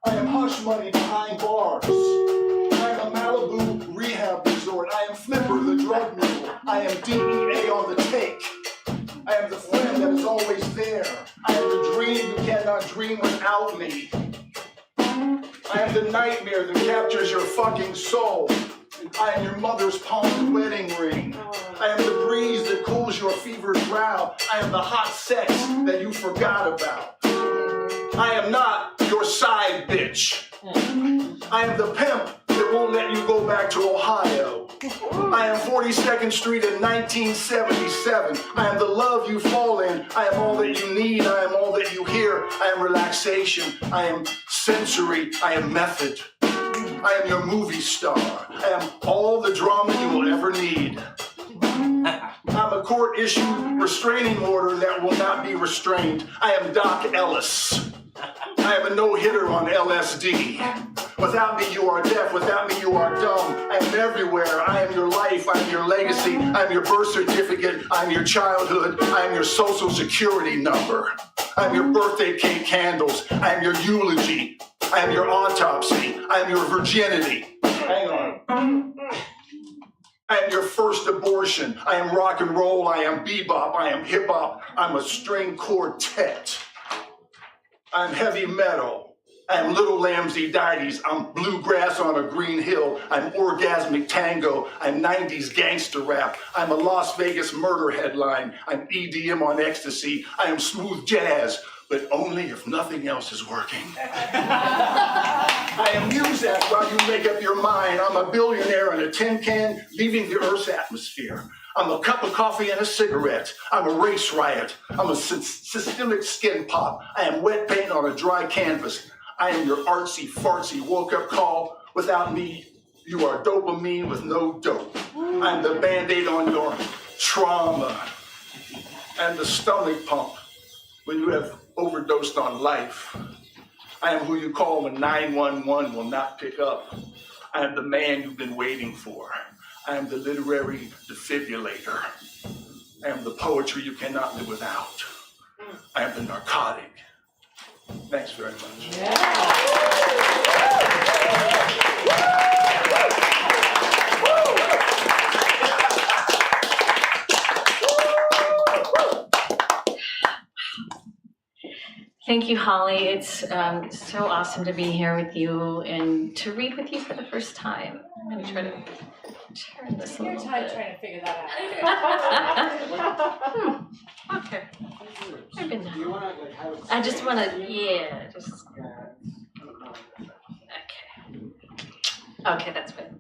I am hush money behind bars. I am a Malibu rehab resort. I am Flipper, the drug mule. I am DEA on the take. I am the friend that is always there. I am the dream you cannot dream without me. I am the nightmare that captures your fucking soul. I am your mother's palmed wedding ring. I am the breeze that cools your fevered brow. I am the hot sex that you forgot about. I am not your side bitch. I am the pimp that won't let you go back to Ohio. I am 42nd Street in 1977. I am the love you fall in. I am all that you need. I am all that you hear. I am relaxation. I am sensory. I am method. I am your movie star. I am all the drama you will ever need. I'm a court-issued restraining order that will not be restrained. I am Doc Ellis. I am a no-hitter on LSD. Without me, you are deaf. Without me, you are dumb. I am everywhere. I am your life. I am your legacy. I am your birth certificate. I am your childhood. I am your social security number. I am your birthday cake candles. I am your eulogy. I am your autopsy. I am your virginity. Hang on. I am your first abortion. I am rock and roll. I am bebop. I am hip hop. I'm a string quartet. I'm heavy metal. I'm Little Lambsy-Dides. I'm bluegrass on a green hill. I'm orgasmic tango. I'm 90s gangster rap. I'm a Las Vegas murder headline. I'm EDM on ecstasy. I am smooth jazz, but only if nothing else is working. I am music while you make up your mind. I'm a billionaire in a tin can leaving the Earth's atmosphere. I'm a cup of coffee and a cigarette. I'm a race riot. I'm a systemic skin pop. I am wet paint on a dry canvas. I am your artsy fartsy woke-up call. Without me, you are dopamine with no dope. I'm the Band-Aid on your trauma. I'm the stomach pump when you have overdosed on life. I am who you call when 911 will not pick up. I am the man you've been waiting for. I am the literary defibrillator. I am the poetry you cannot live without. I am the narcotic. Thanks very much. Thank you, Holly. It's so awesome to be here with you and to read with you for the first time. I'm going to try to turn this a little bit. Trying to figure that out. Okay. I just want to, yeah, just. Okay. Okay, that's good.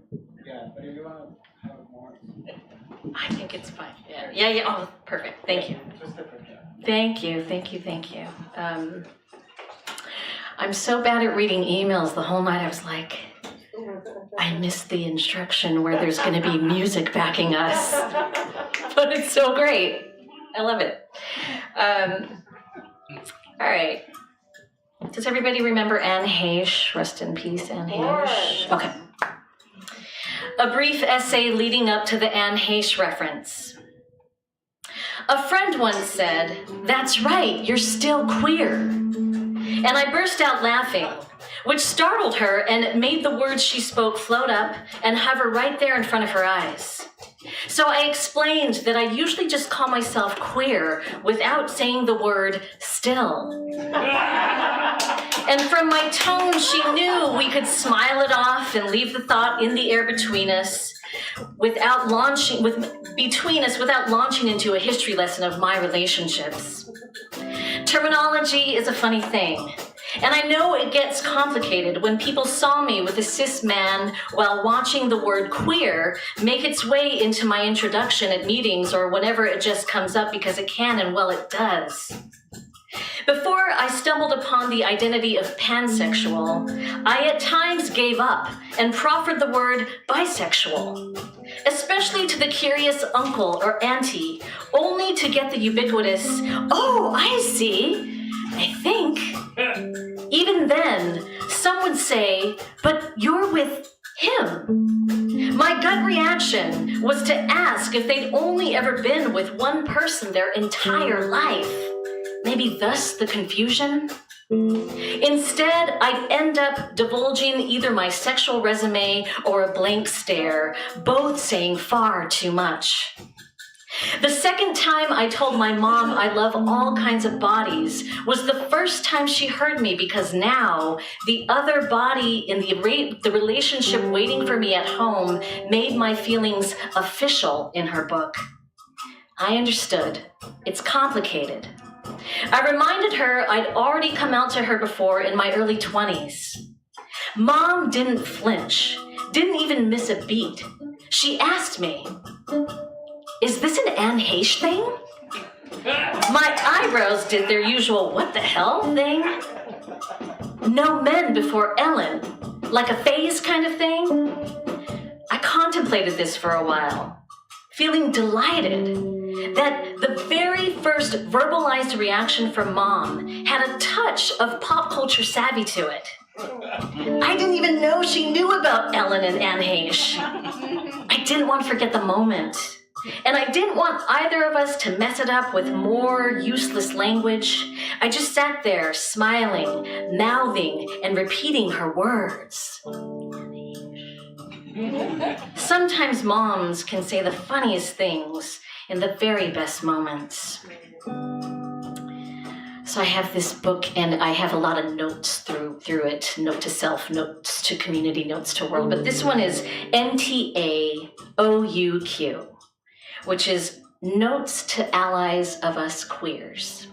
Yeah, but if you want to have more. I think it's fine. Yeah. Oh, perfect. Thank you. Thank you. I'm so bad at reading emails. The whole night I was like, I missed the instruction where there's going to be music backing us. But it's so great. I love it. All right. Does everybody remember Anne Heche? Rest in peace, Anne Heche. Okay. a brief essay leading up to the Anne Heche reference. A friend once said, "That's right, you're still queer." And I burst out laughing, which startled her and made the words she spoke float up and hover right there in front of her eyes. So I explained that I usually just call myself queer without saying the word still. And from my tone, she knew we could smile it off and leave the thought in the air between us without launching into a history lesson of my relationships. Terminology is a funny thing. And I know it gets complicated when people saw me with a cis man while watching the word queer make its way into my introduction at meetings or whenever it just comes up because it can, and well, it does. Before I stumbled upon the identity of pansexual, I at times gave up and proffered the word bisexual, especially to the curious uncle or auntie, only to get the ubiquitous, "Oh, I see, I think." Even then, some would say, "But you're with him." My gut reaction was to ask if they'd only ever been with one person their entire life. Maybe thus the confusion? Instead, I'd end up divulging either my sexual resume or a blank stare, both saying far too much. The second time I told my mom I love all kinds of bodies was the first time she heard me, because now the other body in the relationship waiting for me at home made my feelings official in her book. I understood. It's complicated. I reminded her I'd already come out to her before in my early 20s. Mom didn't flinch, didn't even miss a beat. She asked me, "Is this an Anne Heche thing?" My eyebrows did their usual "what the hell" thing. No men before Ellen, like a phase kind of thing. I contemplated this for a while, feeling delighted that the very first verbalized reaction from Mom had a touch of pop culture savvy to it. I didn't even know she knew about Ellen and Anne Heche. I didn't want to forget the moment. And I didn't want either of us to mess it up with more useless language. I just sat there smiling, mouthing, and repeating her words. Sometimes moms can say the funniest things in the very best moments. So I have this book, and I have a lot of notes through it, note to self, notes to community, notes to world. But this one is NTAOUQ, which is Notes to Allies of Us Queers.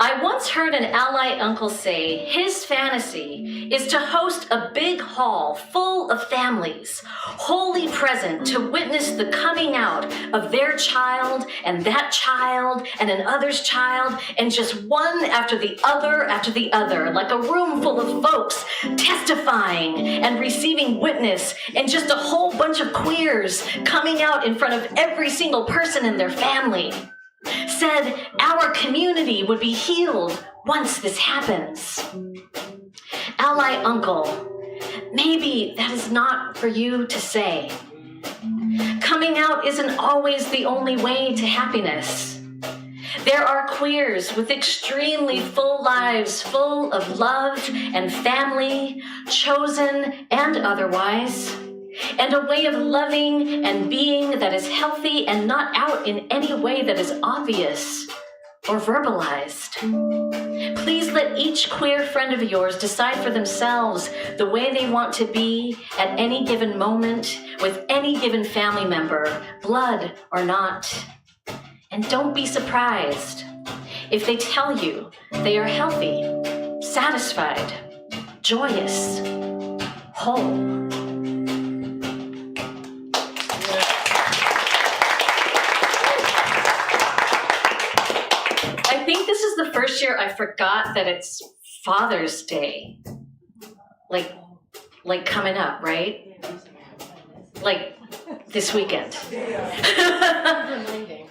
I once heard an ally uncle say his fantasy is to host a big hall full of families, wholly present to witness the coming out of their child and another's child, and just one after the other, like a room full of folks testifying and receiving witness, and just a whole bunch of queers coming out in front of every single person in their family. Said our community would be healed once this happens. Ally uncle, maybe that is not for you to say. Coming out isn't always the only way to happiness. There are queers with extremely full lives, full of love and family, chosen and otherwise, and a way of loving and being that is healthy and not out in any way that is obvious or verbalized. Please let each queer friend of yours decide for themselves the way they want to be at any given moment with any given family member, blood or not. And don't be surprised if they tell you they are healthy, satisfied, joyous, whole. I think this is the first year I forgot that it's Father's Day. Like coming up, right? Like this weekend.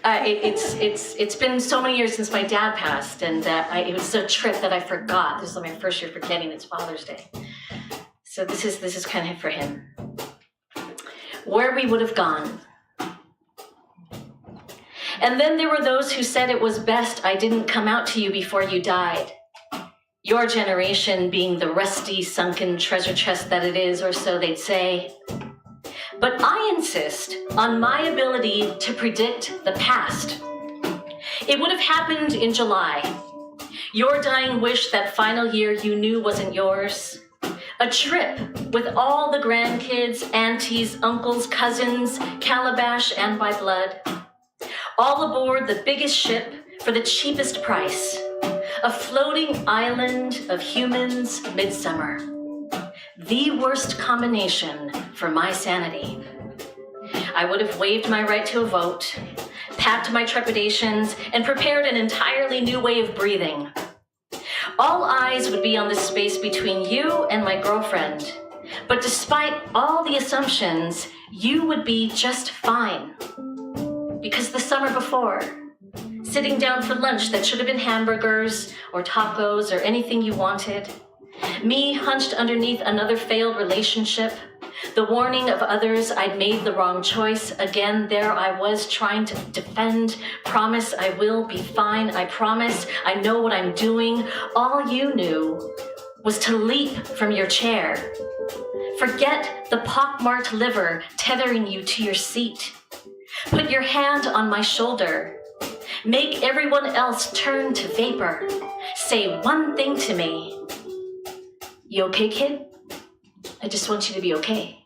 It's been so many years since my dad passed, and it was a trip that I forgot. This is my first year forgetting it's Father's Day. So this is kind of for him. where we would have gone. And then there were those who said it was best I didn't come out to you before you died. Your generation being the rusty, sunken treasure chest that it is, or so they'd say. But I insist on my ability to predict the past. It would have happened in July. Your dying wish that final year you knew wasn't yours. A trip with all the grandkids, aunties, uncles, cousins, calabash, and by blood. All aboard the biggest ship for the cheapest price. A floating island of humans midsummer. The worst combination for my sanity. I would have waived my right to a vote, packed my trepidations, and prepared an entirely new way of breathing. All eyes would be on the space between you and my girlfriend. But despite all the assumptions, you would be just fine. Because the summer before, sitting down for lunch that should have been hamburgers or tacos or anything you wanted, me hunched underneath another failed relationship, the warning of others I'd made the wrong choice. Again, there I was trying to defend, promise I will be fine, I promise I know what I'm doing. All you knew was to leap from your chair. Forget the pockmarked liver tethering you to your seat. Put your hand on my shoulder. Make everyone else turn to vapor. Say one thing to me. You okay, kid? I just want you to be okay.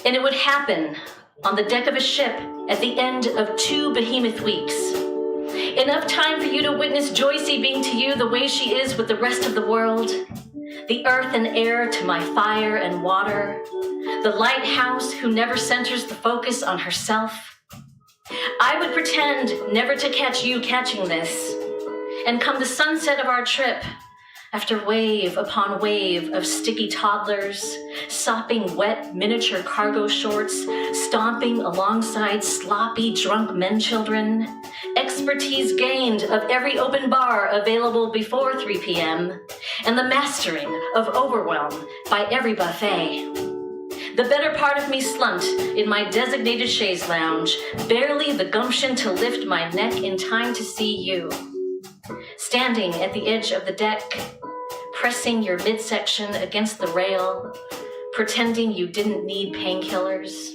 And it would happen on the deck of a ship at the end of 2 behemoth weeks. Enough time for you to witness Joycey being to you the way she is with the rest of the world. The earth and air to my fire and water. The lighthouse who never centers the focus on herself. I would pretend never to catch you catching this. And come the sunset of our trip, after wave upon wave of sticky toddlers, sopping wet miniature cargo shorts, stomping alongside sloppy drunk men children, expertise gained of every open bar available before 3 p.m., and the mastering of overwhelm by every buffet. The better part of me slumped in my designated chaise lounge, barely the gumption to lift my neck in time to see you. Standing at the edge of the deck, pressing your midsection against the rail, pretending you didn't need painkillers.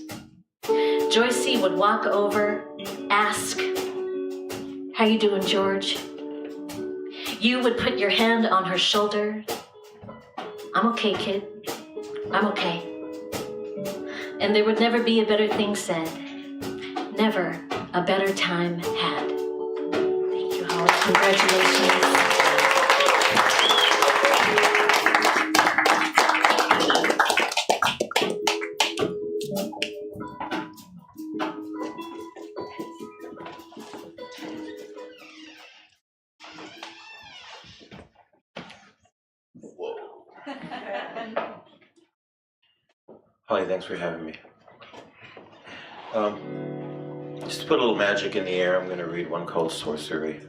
Joycey would walk over, ask, "How you doing, George?" You would put your hand on her shoulder. "I'm okay, kid. I'm okay." And there would never be a better thing said. Never a better time had. Thank you, Hollie. Congratulations. Hollie, thanks for having me. Just to put a little magic in the air, I'm going to read one called Sorcery.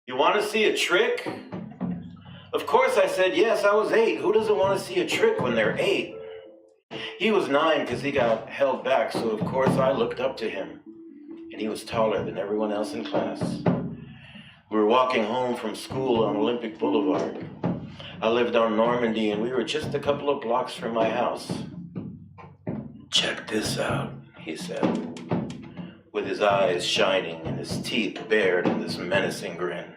You want to see a trick? Of course I said yes, I was 8. Who doesn't want to see a trick when they're 8? He was 9 because he got held back, so of course I looked up to him. And he was taller than everyone else in class. We were walking home from school on Olympic Boulevard. I lived on Normandy, and we were just a couple of blocks from my house. "Check this out," he said, with his eyes shining and his teeth bared in this menacing grin.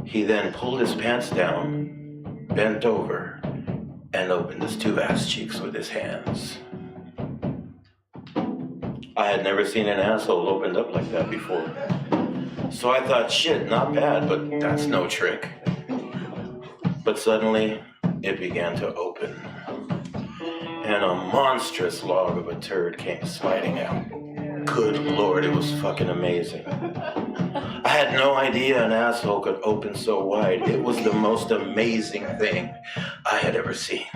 He then pulled his pants down, bent over, and opened his 2 ass cheeks with his hands. I had never seen an asshole opened up like that before. So I thought, shit, not bad, but that's no trick. But suddenly, it began to open, and a monstrous log of a turd came sliding out. Good Lord, it was fucking amazing. I had no idea an asshole could open so wide. It was the most amazing thing I had ever seen.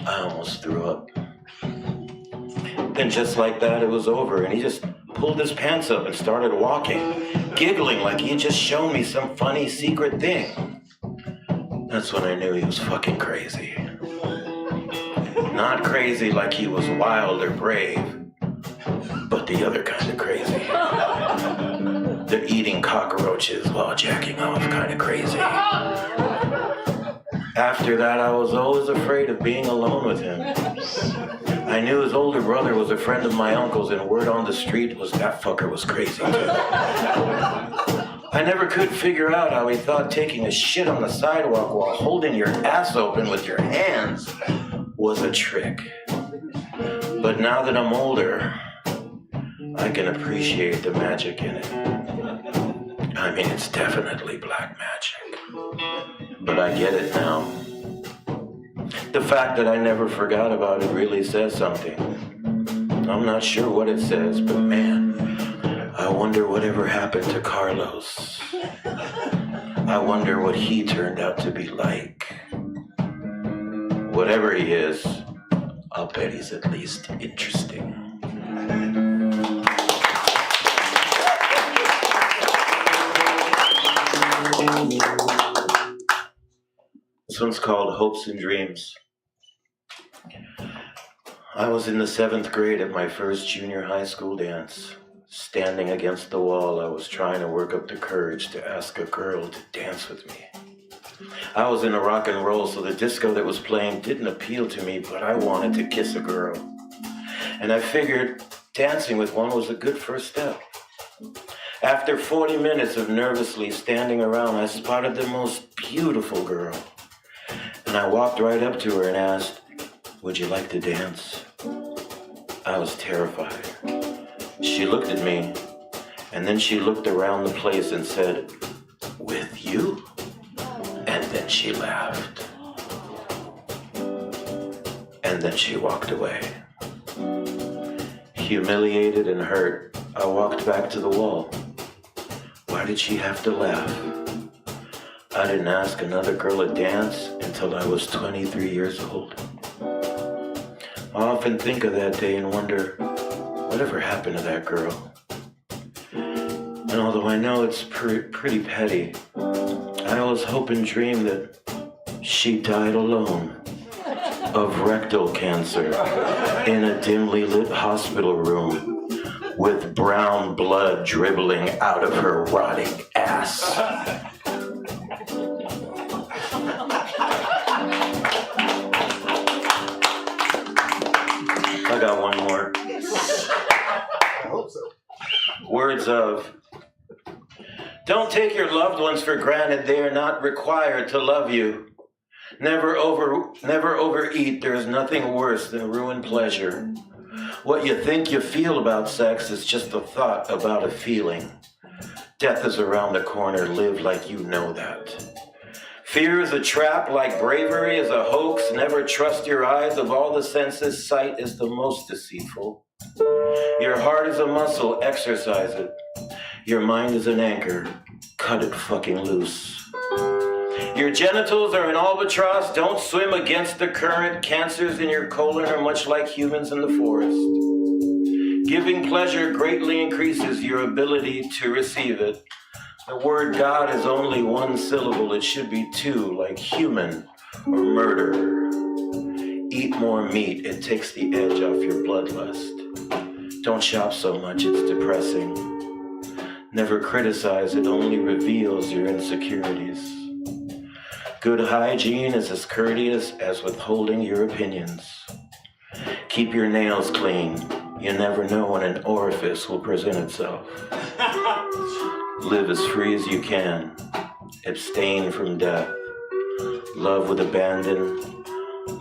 I almost threw up. Then just like that, it was over, and he just pulled his pants up and started walking, giggling like he had just shown me some funny secret thing. That's when I knew he was fucking crazy. Not crazy like he was wild or brave, but the other kind of crazy. The eating cockroaches while jacking off kind of crazy. After that, I was always afraid of being alone with him. I knew his older brother was a friend of my uncle's, and word on the street was that fucker was crazy too. I never could figure out how he thought taking a shit on the sidewalk while holding your ass open with your hands was a trick. But now that I'm older, I can appreciate the magic in it. I mean, it's definitely black magic. But I get it now. The fact that I never forgot about it really says something. I'm not sure what it says, but man, I wonder whatever happened to Carlos. I wonder what he turned out to be like. Whatever he is, I'll bet he's at least interesting. This one's called Hopes and Dreams. I was in the 7th grade at my first junior high school dance. Standing against the wall, I was trying to work up the courage to ask a girl to dance with me. I was in a rock and roll, so the disco that was playing didn't appeal to me, but I wanted to kiss a girl. And I figured dancing with one was a good first step. After 40 minutes of nervously standing around, I spotted the most beautiful girl. And I walked right up to her and asked, "Would you like to dance?" I was terrified. She looked at me, and then she looked around the place and said, "With you?" And then she laughed. And then she walked away. Humiliated and hurt, I walked back to the wall. Why did she have to laugh? I didn't ask another girl to dance until I was 23 years old. I often think of that day and wonder, whatever happened to that girl? And although I know it's pretty petty, I always hope and dream that she died alone of rectal cancer in a dimly lit hospital room with brown blood dribbling out of her rotting ass. I got one more. I hope so. Words of, don't take your loved ones for granted. They are not required to love you. Never overeat. There is nothing worse than ruined pleasure. What you think you feel about sex is just a thought about a feeling. Death is around the corner. Live like you know that. Fear is a trap, like bravery is a hoax. Never trust your eyes. Of all the senses, sight is the most deceitful. Your heart is a muscle, exercise it. Your mind is an anchor, cut it fucking loose. Your genitals are an albatross, don't swim against the current. Cancers in your colon are much like humans in the forest. Giving pleasure greatly increases your ability to receive it. The word God is only one syllable, it should be two, like human or murder. Eat more meat, it takes the edge off your bloodlust. Don't shop so much, it's depressing. Never criticize, it only reveals your insecurities. Good hygiene is as courteous as withholding your opinions. Keep your nails clean. You never know when an orifice will present itself. Live as free as you can. Abstain from death. Love with abandon.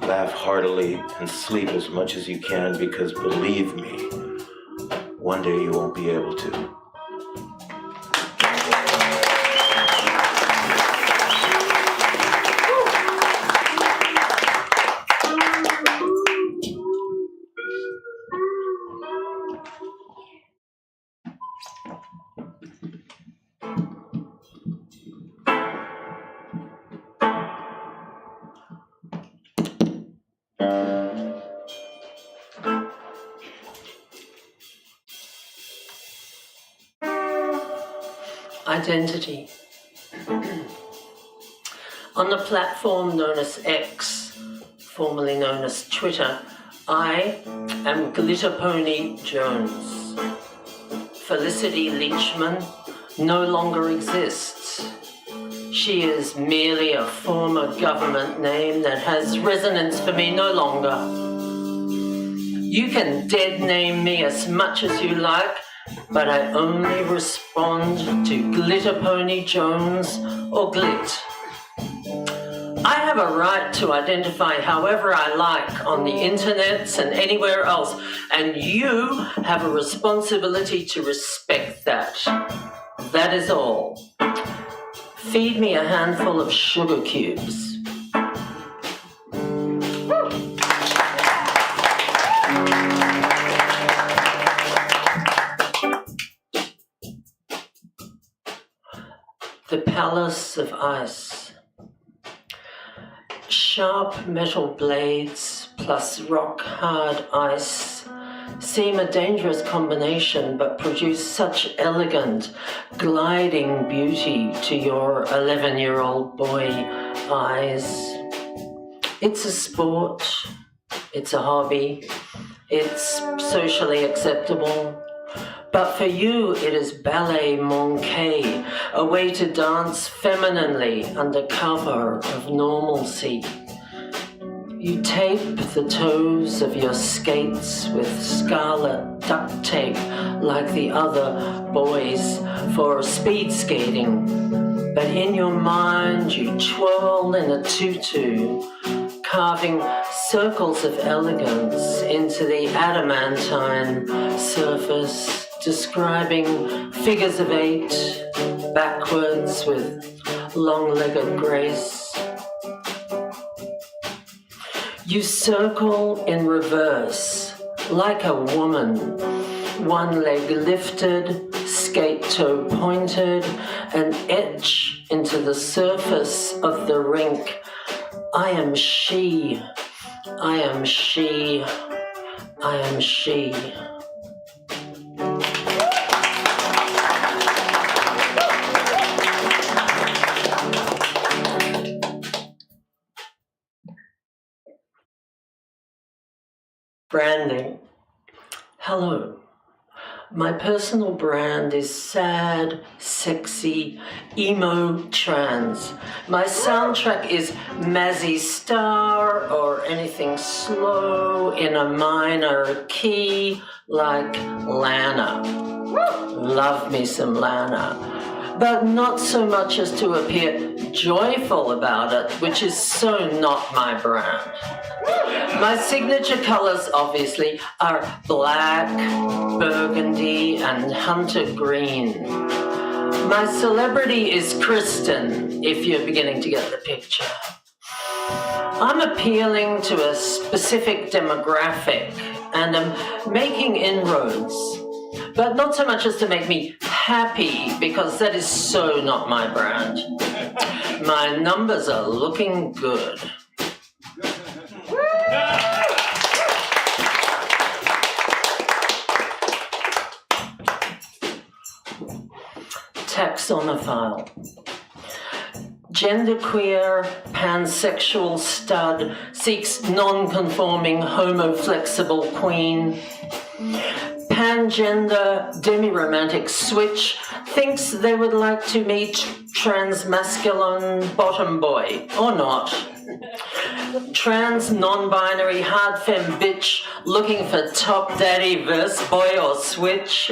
Laugh heartily and sleep as much as you can, because believe me, one day you won't be able to. Identity. On the platform known as X, formerly known as Twitter, I am Glitter Pony Jones. Felicity Leachman no longer exists. She is merely a former government name that has resonance for me no longer. You can dead name me as much as you like, but I only respond to Glitter Pony Jones or Glit. I have a right to identify however I like on the internet and anywhere else, and you have a responsibility to respect that. That is all. Feed me a handful of sugar cubes. The Palace of Ice. Sharp metal blades plus rock-hard ice seem a dangerous combination, but produce such elegant, gliding beauty to your 11-year-old boy eyes. It's a sport, it's a hobby, it's socially acceptable. But for you, it is ballet manqué, a way to dance femininely under cover of normalcy. You tape the toes of your skates with scarlet duct tape like the other boys for speed skating. But in your mind, you twirl in a tutu, carving circles of elegance into the adamantine surface, describing figures of 8 backwards with long-legged grace. You circle in reverse, like a woman, one leg lifted, skate toe pointed, and etch into the surface of the rink. I am she, I am she, I am she. Branding. Hello. My personal brand is sad, sexy, emo trans. My soundtrack is Mazzy Star or anything slow in a minor key like Lana. Love me some Lana. But not so much as to appear joyful about it, which is so not my brand. My signature colors, obviously, are black, burgundy, and hunter green. My celebrity is Kristen, if you're beginning to get the picture. I'm appealing to a specific demographic, and I'm making inroads, but not so much as to make me happy, because that is so not my brand. My numbers are looking good. Taxonophile. Genderqueer, pansexual stud, seeks non-conforming homoflexible queen. Pangender, demi-romantic switch, thinks they would like to meet transmasculine bottom boy, or not. Trans non-binary hard femme bitch looking for top daddy verse boy or switch.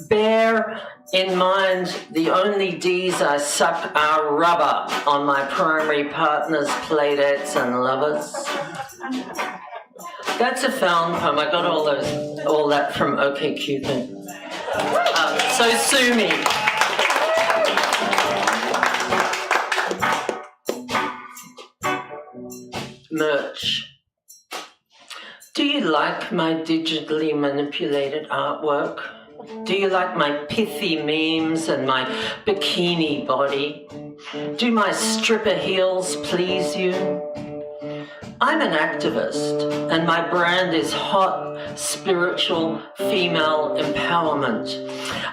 Bear in mind the only D's I suck are rubber on my primary partner's playdates and lovers. That's a found poem. I got all that from OkCupid. So sue me. Merch. Do you like my digitally manipulated artwork? Do you like my pithy memes and my bikini body? Do my stripper heels please you? I'm an activist, and my brand is hot, spiritual, female empowerment.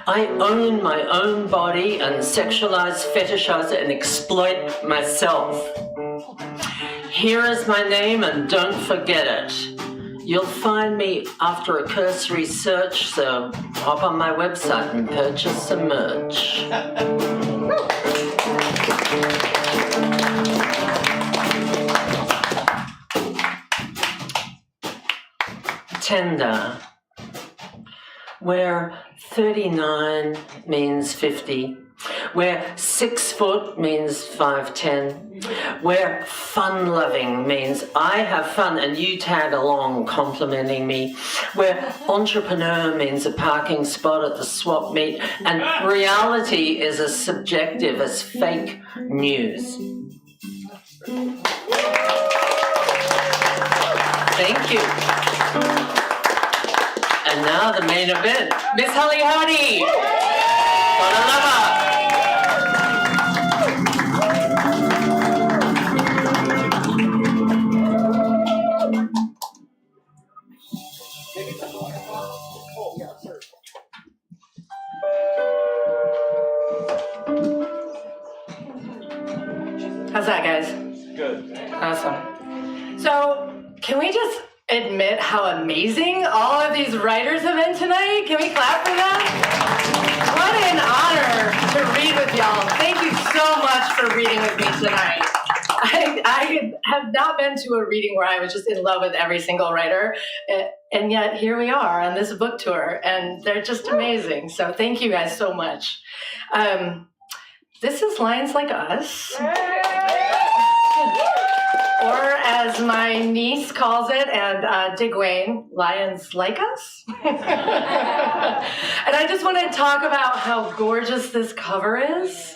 I own my own body and sexualize, fetishize, and exploit myself. Here is my name, and don't forget it. You'll find me after a cursory search, so hop on my website and purchase some merch. Tender, where 39 means 50, where 6 foot means 5'10", where fun-loving means I have fun and you tag along complimenting me, where entrepreneur means a parking spot at the swap meet, and reality is as subjective as fake news. Thank you. And now the main event, Miss Hollie Hardy. Gotta love her. How's that, guys? Good. Awesome. So, can we just admit how amazing all of these writers have been tonight? Can we clap for them? What an honor to read with y'all. Thank you so much for reading with me tonight. I have not been to a reading where I was just in love with every single writer, and yet here we are on this book tour, and they're just amazing. So thank you guys so much. This is Lions Like Us. Or as my niece calls it, and Digwayne, Lions Like Us. And I just want to talk about how gorgeous this cover is.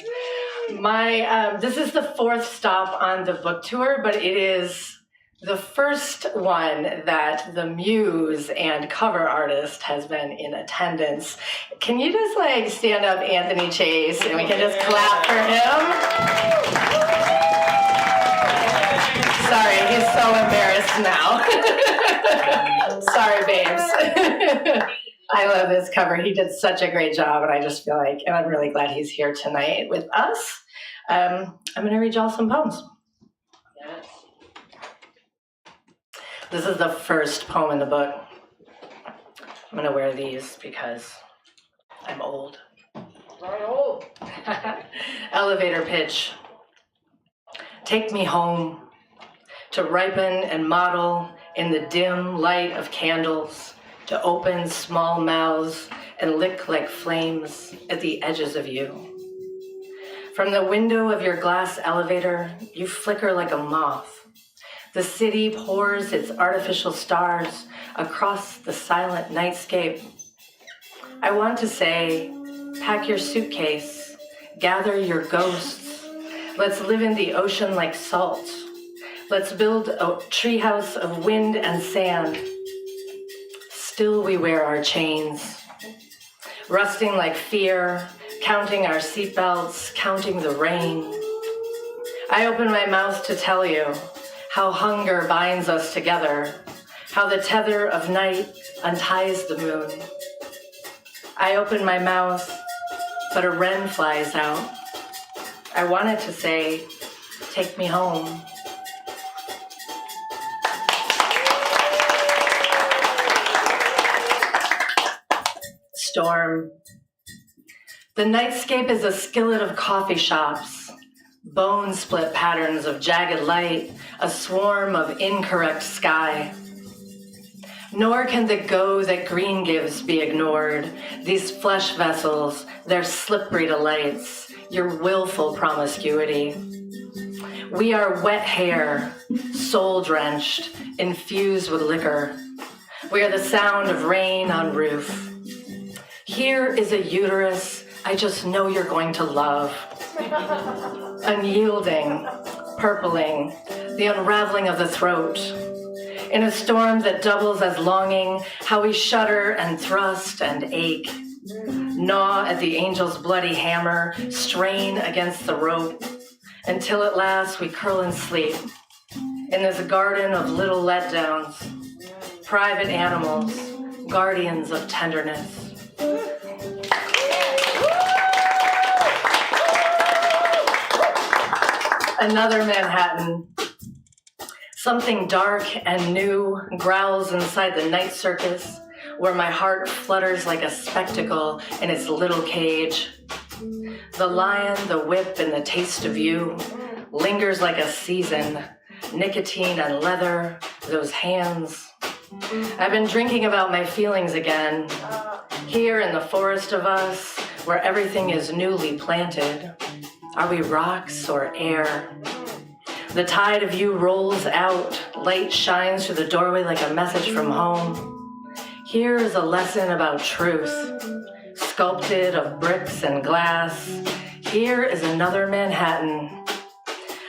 This is the 4th stop on the book tour, but it is the first one that the muse and cover artist has been in attendance. Can you just stand up, Anthony Chase, and we can just clap for him? Sorry, he's so embarrassed now. Sorry, babes. I love this cover. He did such a great job, and I just feel like, and I'm really glad he's here tonight with us. I'm going to read y'all some poems. This is the first poem in the book. I'm going to wear these because I'm old. Very old. Elevator pitch. Take me home. To ripen and model in the dim light of candles, to open small mouths and lick like flames at the edges of you. From the window of your glass elevator, you flicker like a moth. The city pours its artificial stars across the silent nightscape. I want to say, pack your suitcase, gather your ghosts. Let's live in the ocean like salt. Let's build a treehouse of wind and sand. Still we wear our chains, rusting like fear, counting our seatbelts, counting the rain. I open my mouth to tell you how hunger binds us together, how the tether of night unties the moon. I open my mouth, but a wren flies out. I wanted to say, take me home. Storm. The nightscape is a skillet of coffee shops, bone split patterns of jagged light, a swarm of incorrect sky. Nor can the go that green gives be ignored, these flesh vessels, their slippery delights, your willful promiscuity. We are wet hair, soul-drenched, infused with liquor. We are the sound of rain on roof. Here is a uterus I just know you're going to love. Unyielding, purpling, the unraveling of the throat. In a storm that doubles as longing, how we shudder and thrust and ache. Gnaw at the angel's bloody hammer, strain against the rope, until at last we curl in sleep. in this garden of little letdowns, private animals, guardians of tenderness. Another Manhattan. Something dark and new growls inside the night circus, where my heart flutters like a spectacle in its little cage. The lion, the whip, and the taste of you lingers like a season, nicotine and leather, those hands. I've been drinking about my feelings again, here in the forest of us, where everything is newly planted. Are we rocks or air? The tide of you rolls out, light shines through the doorway like a message from home. Here is a lesson about truth, sculpted of bricks and glass. Here is another Manhattan.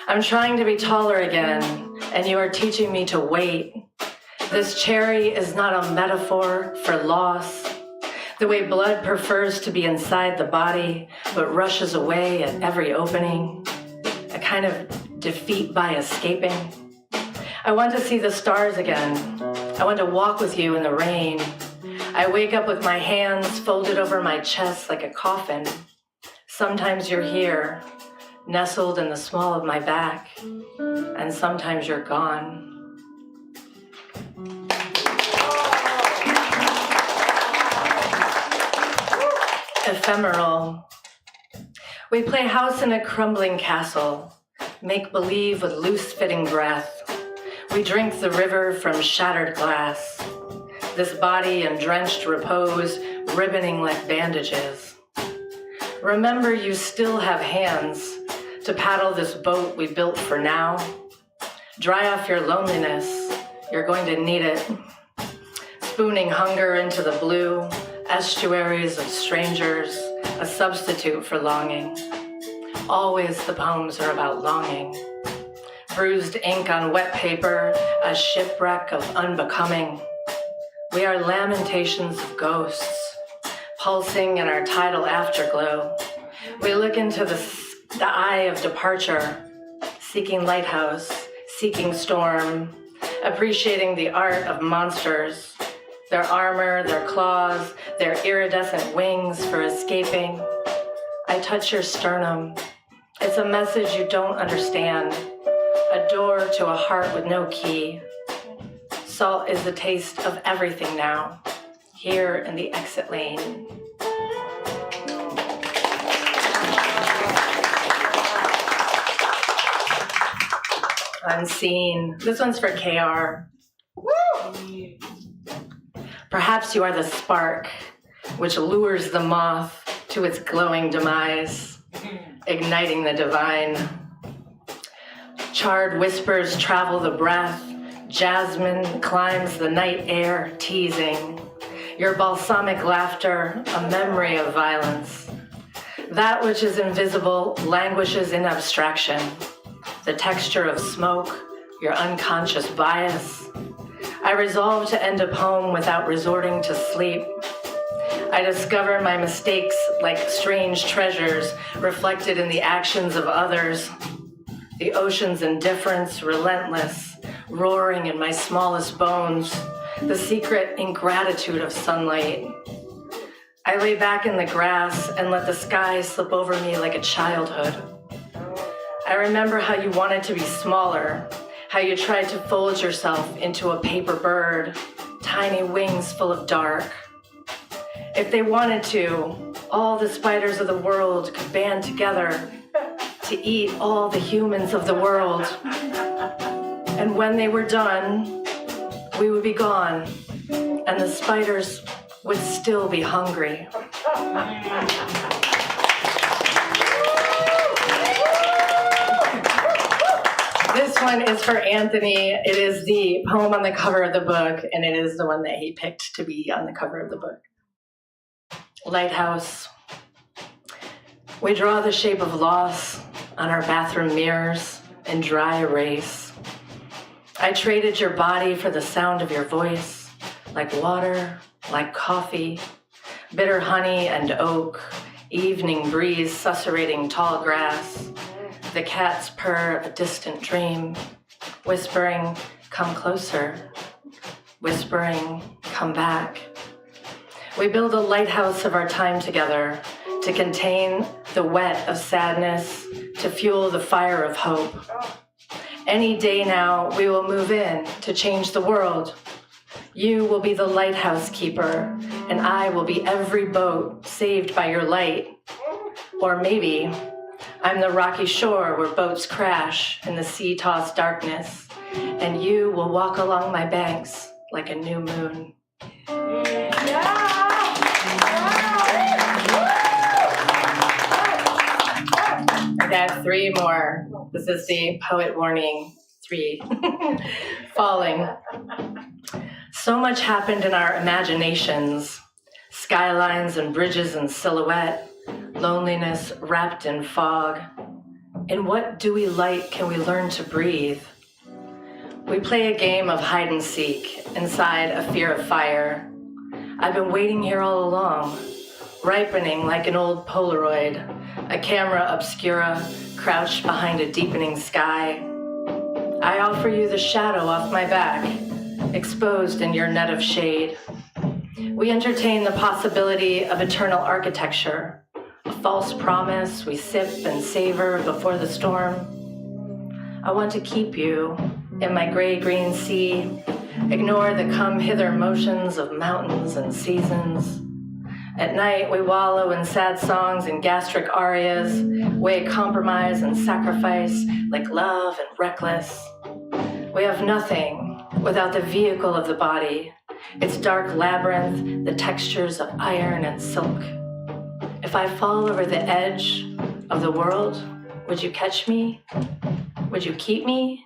I'm trying to be taller again, and you are teaching me to wait. This cherry is not a metaphor for loss. The way blood prefers to be inside the body, but rushes away at every opening. A kind of defeat by escaping. I want to see the stars again. I want to walk with you in the rain. I wake up with my hands folded over my chest like a coffin. Sometimes you're here, nestled in the small of my back, and sometimes you're gone. Ephemeral. We play house in a crumbling castle, make believe with loose-fitting breath. We drink the river from shattered glass, this body in drenched repose, ribboning like bandages. Remember, you still have hands to paddle this boat we built for now. Dry off your loneliness, you're going to need it. Spooning hunger into the blue, estuaries of strangers, a substitute for longing. Always the poems are about longing. Bruised ink on wet paper, a shipwreck of unbecoming. We are lamentations of ghosts, pulsing in our tidal afterglow. We look into the eye of departure, seeking lighthouse, seeking storm, appreciating the art of monsters, their armor, their claws, their iridescent wings for escaping. I touch your sternum. It's a message you don't understand, a door to a heart with no key. Salt is the taste of everything now, here in the exit lane. Unseen. This one's for KR. Woo! Perhaps you are the spark which lures the moth to its glowing demise, igniting the divine. Charred whispers travel the breath, jasmine climbs the night air, teasing. Your balsamic laughter, a memory of violence. That which is invisible languishes in abstraction. The texture of smoke, your unconscious bias. I resolve to end a poem without resorting to sleep. I discover my mistakes like strange treasures reflected in the actions of others. The ocean's indifference, relentless, roaring in my smallest bones. The secret ingratitude of sunlight. I lay back in the grass and let the sky slip over me like a childhood. I remember how you wanted to be smaller, how you tried to fold yourself into a paper bird, tiny wings full of dark. If they wanted to, all the spiders of the world could band together to eat all the humans of the world. And when they were done, we would be gone, and the spiders would still be hungry. This one is for Anthony. It is the poem on the cover of the book, and it is the one that he picked to be on the cover of the book. Lighthouse. We draw the shape of loss on our bathroom mirrors in dry erase. I traded your body for the sound of your voice, like water, like coffee, bitter honey and oak, evening breeze susurrating tall grass, the cat's purr a distant dream. whispering, come closer, whispering, come back. We build a lighthouse of our time together to contain the wet of sadness, to fuel the fire of hope. Any day now, we will move in to change the world. You will be the lighthouse keeper, and I will be every boat saved by your light. Or maybe I'm the rocky shore where boats crash in the sea-tossed darkness, and you will walk along my banks like a new moon. I have 3 more. This is the poet warning 3. Falling. So much happened in our imaginations. Skylines and bridges in silhouette. Loneliness wrapped in fog. In what dewy light can we learn to breathe? We play a game of hide and seek inside a fear of fire. I've been waiting here all along, ripening like an old Polaroid, a camera obscura crouched behind a deepening sky. I offer you the shadow off my back, exposed in your net of shade. We entertain the possibility of eternal architecture, a false promise we sip and savor before the storm. I want to keep you in my gray-green sea, ignore the come-hither motions of mountains and seasons. At night, we wallow in sad songs and gastric arias, weigh compromise and sacrifice like love and reckless. We have nothing without the vehicle of the body, its dark labyrinth, the textures of iron and silk. If I fall over the edge of the world, would you catch me? Would you keep me?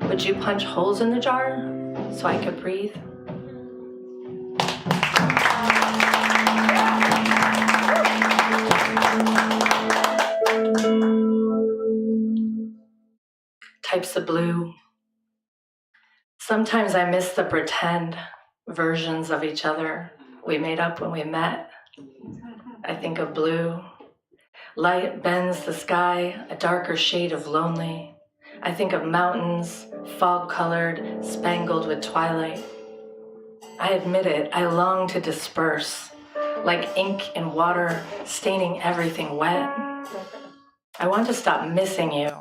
Would you punch holes in the jar so I could breathe? Types of blue. Sometimes I miss the pretend versions of each other we made up when we met. I think of blue. Light bends the sky, a darker shade of lonely. I think of mountains, fog-colored, spangled with twilight. I admit it, I long to disperse, like ink in water, staining everything wet. I want to stop missing you,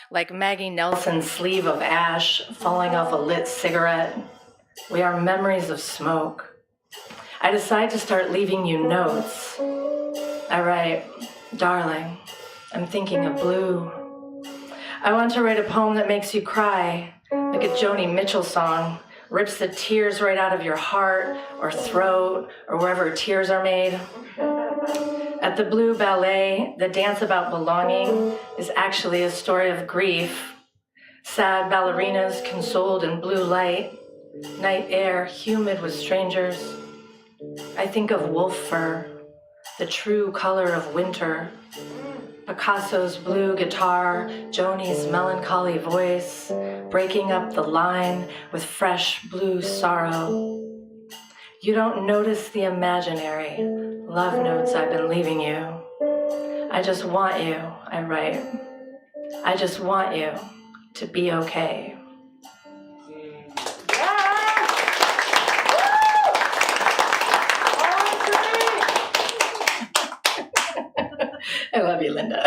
like Maggie Nelson's sleeve of ash falling off a lit cigarette. We are memories of smoke. I decide to start leaving you notes. I write, darling, I'm thinking of blue. I want to write a poem that makes you cry, like a Joni Mitchell song, rips the tears right out of your heart or throat or wherever tears are made. At the Blue Ballet, the dance about belonging is actually a story of grief. Sad ballerinas consoled in blue light, night air humid with strangers. I think of wolf fur, the true color of winter. Picasso's blue guitar, Joni's melancholy voice, breaking up the line with fresh blue sorrow. You don't notice the imaginary love notes I've been leaving you. I just want you, I write. I just want you to be okay. I love you, Linda.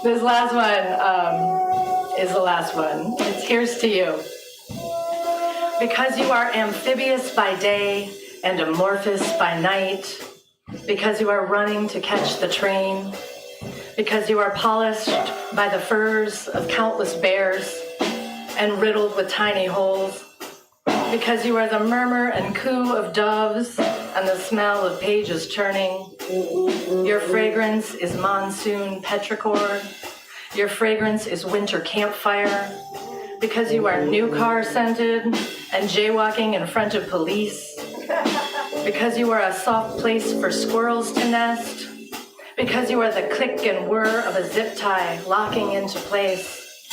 This last one is the last one. It's here's to you. Because you are amphibious by day and amorphous by night, because you are running to catch the train, because you are polished by the furs of countless bears and riddled with tiny holes, because you are the murmur and coo of doves and the smell of pages turning. Your fragrance is monsoon petrichor. Your fragrance is winter campfire. Because you are new car scented and jaywalking in front of police. Because you are a soft place for squirrels to nest. Because you are the click and whir of a zip tie locking into place.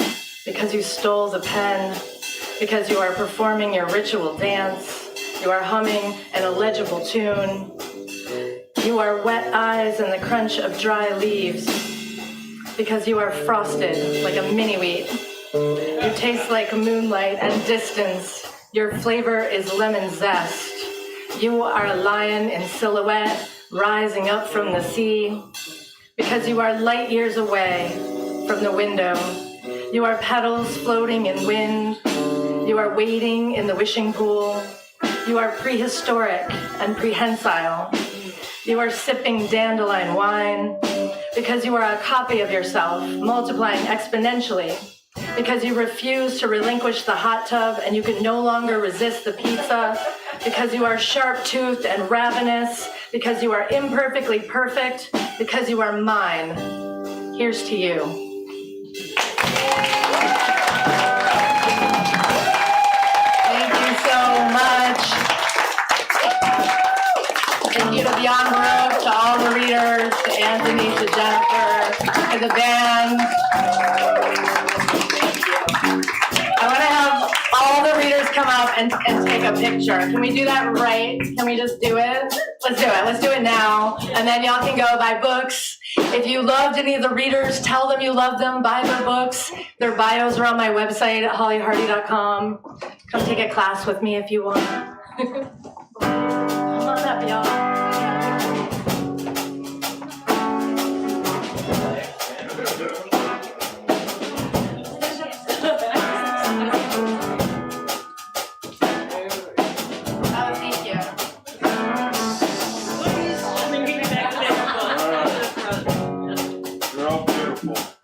Because you stole the pen. Because you are performing your ritual dance. You are humming an illegible tune. You are wet eyes and the crunch of dry leaves. Because you are frosted like a mini-wheat. You taste like moonlight and distance. Your flavor is lemon zest. You are a lion in silhouette, rising up from the sea, because you are light years away from the window. You are petals floating in wind. You are wading in the wishing pool. You are prehistoric and prehensile. You are sipping dandelion wine, because you are a copy of yourself, multiplying exponentially, because you refuse to relinquish the hot tub and you can no longer resist the pizza, because you are sharp-toothed and ravenous, because you are imperfectly perfect, because you are mine. Here's to you. Thank you so much. Thank you to Beyond Baroque, to all the readers, to Anthony, to Jennifer, to the band. I want to have all the readers come up and take a picture. Can we do that right? Can we just do it? Let's do it. Let's do it now. And then y'all can go buy books. If you loved any of the readers, tell them you love them. Buy their books. Their bios are on my website at holliehardy.com. Come take a class with me if you want. Come on up, y'all. You're all beautiful.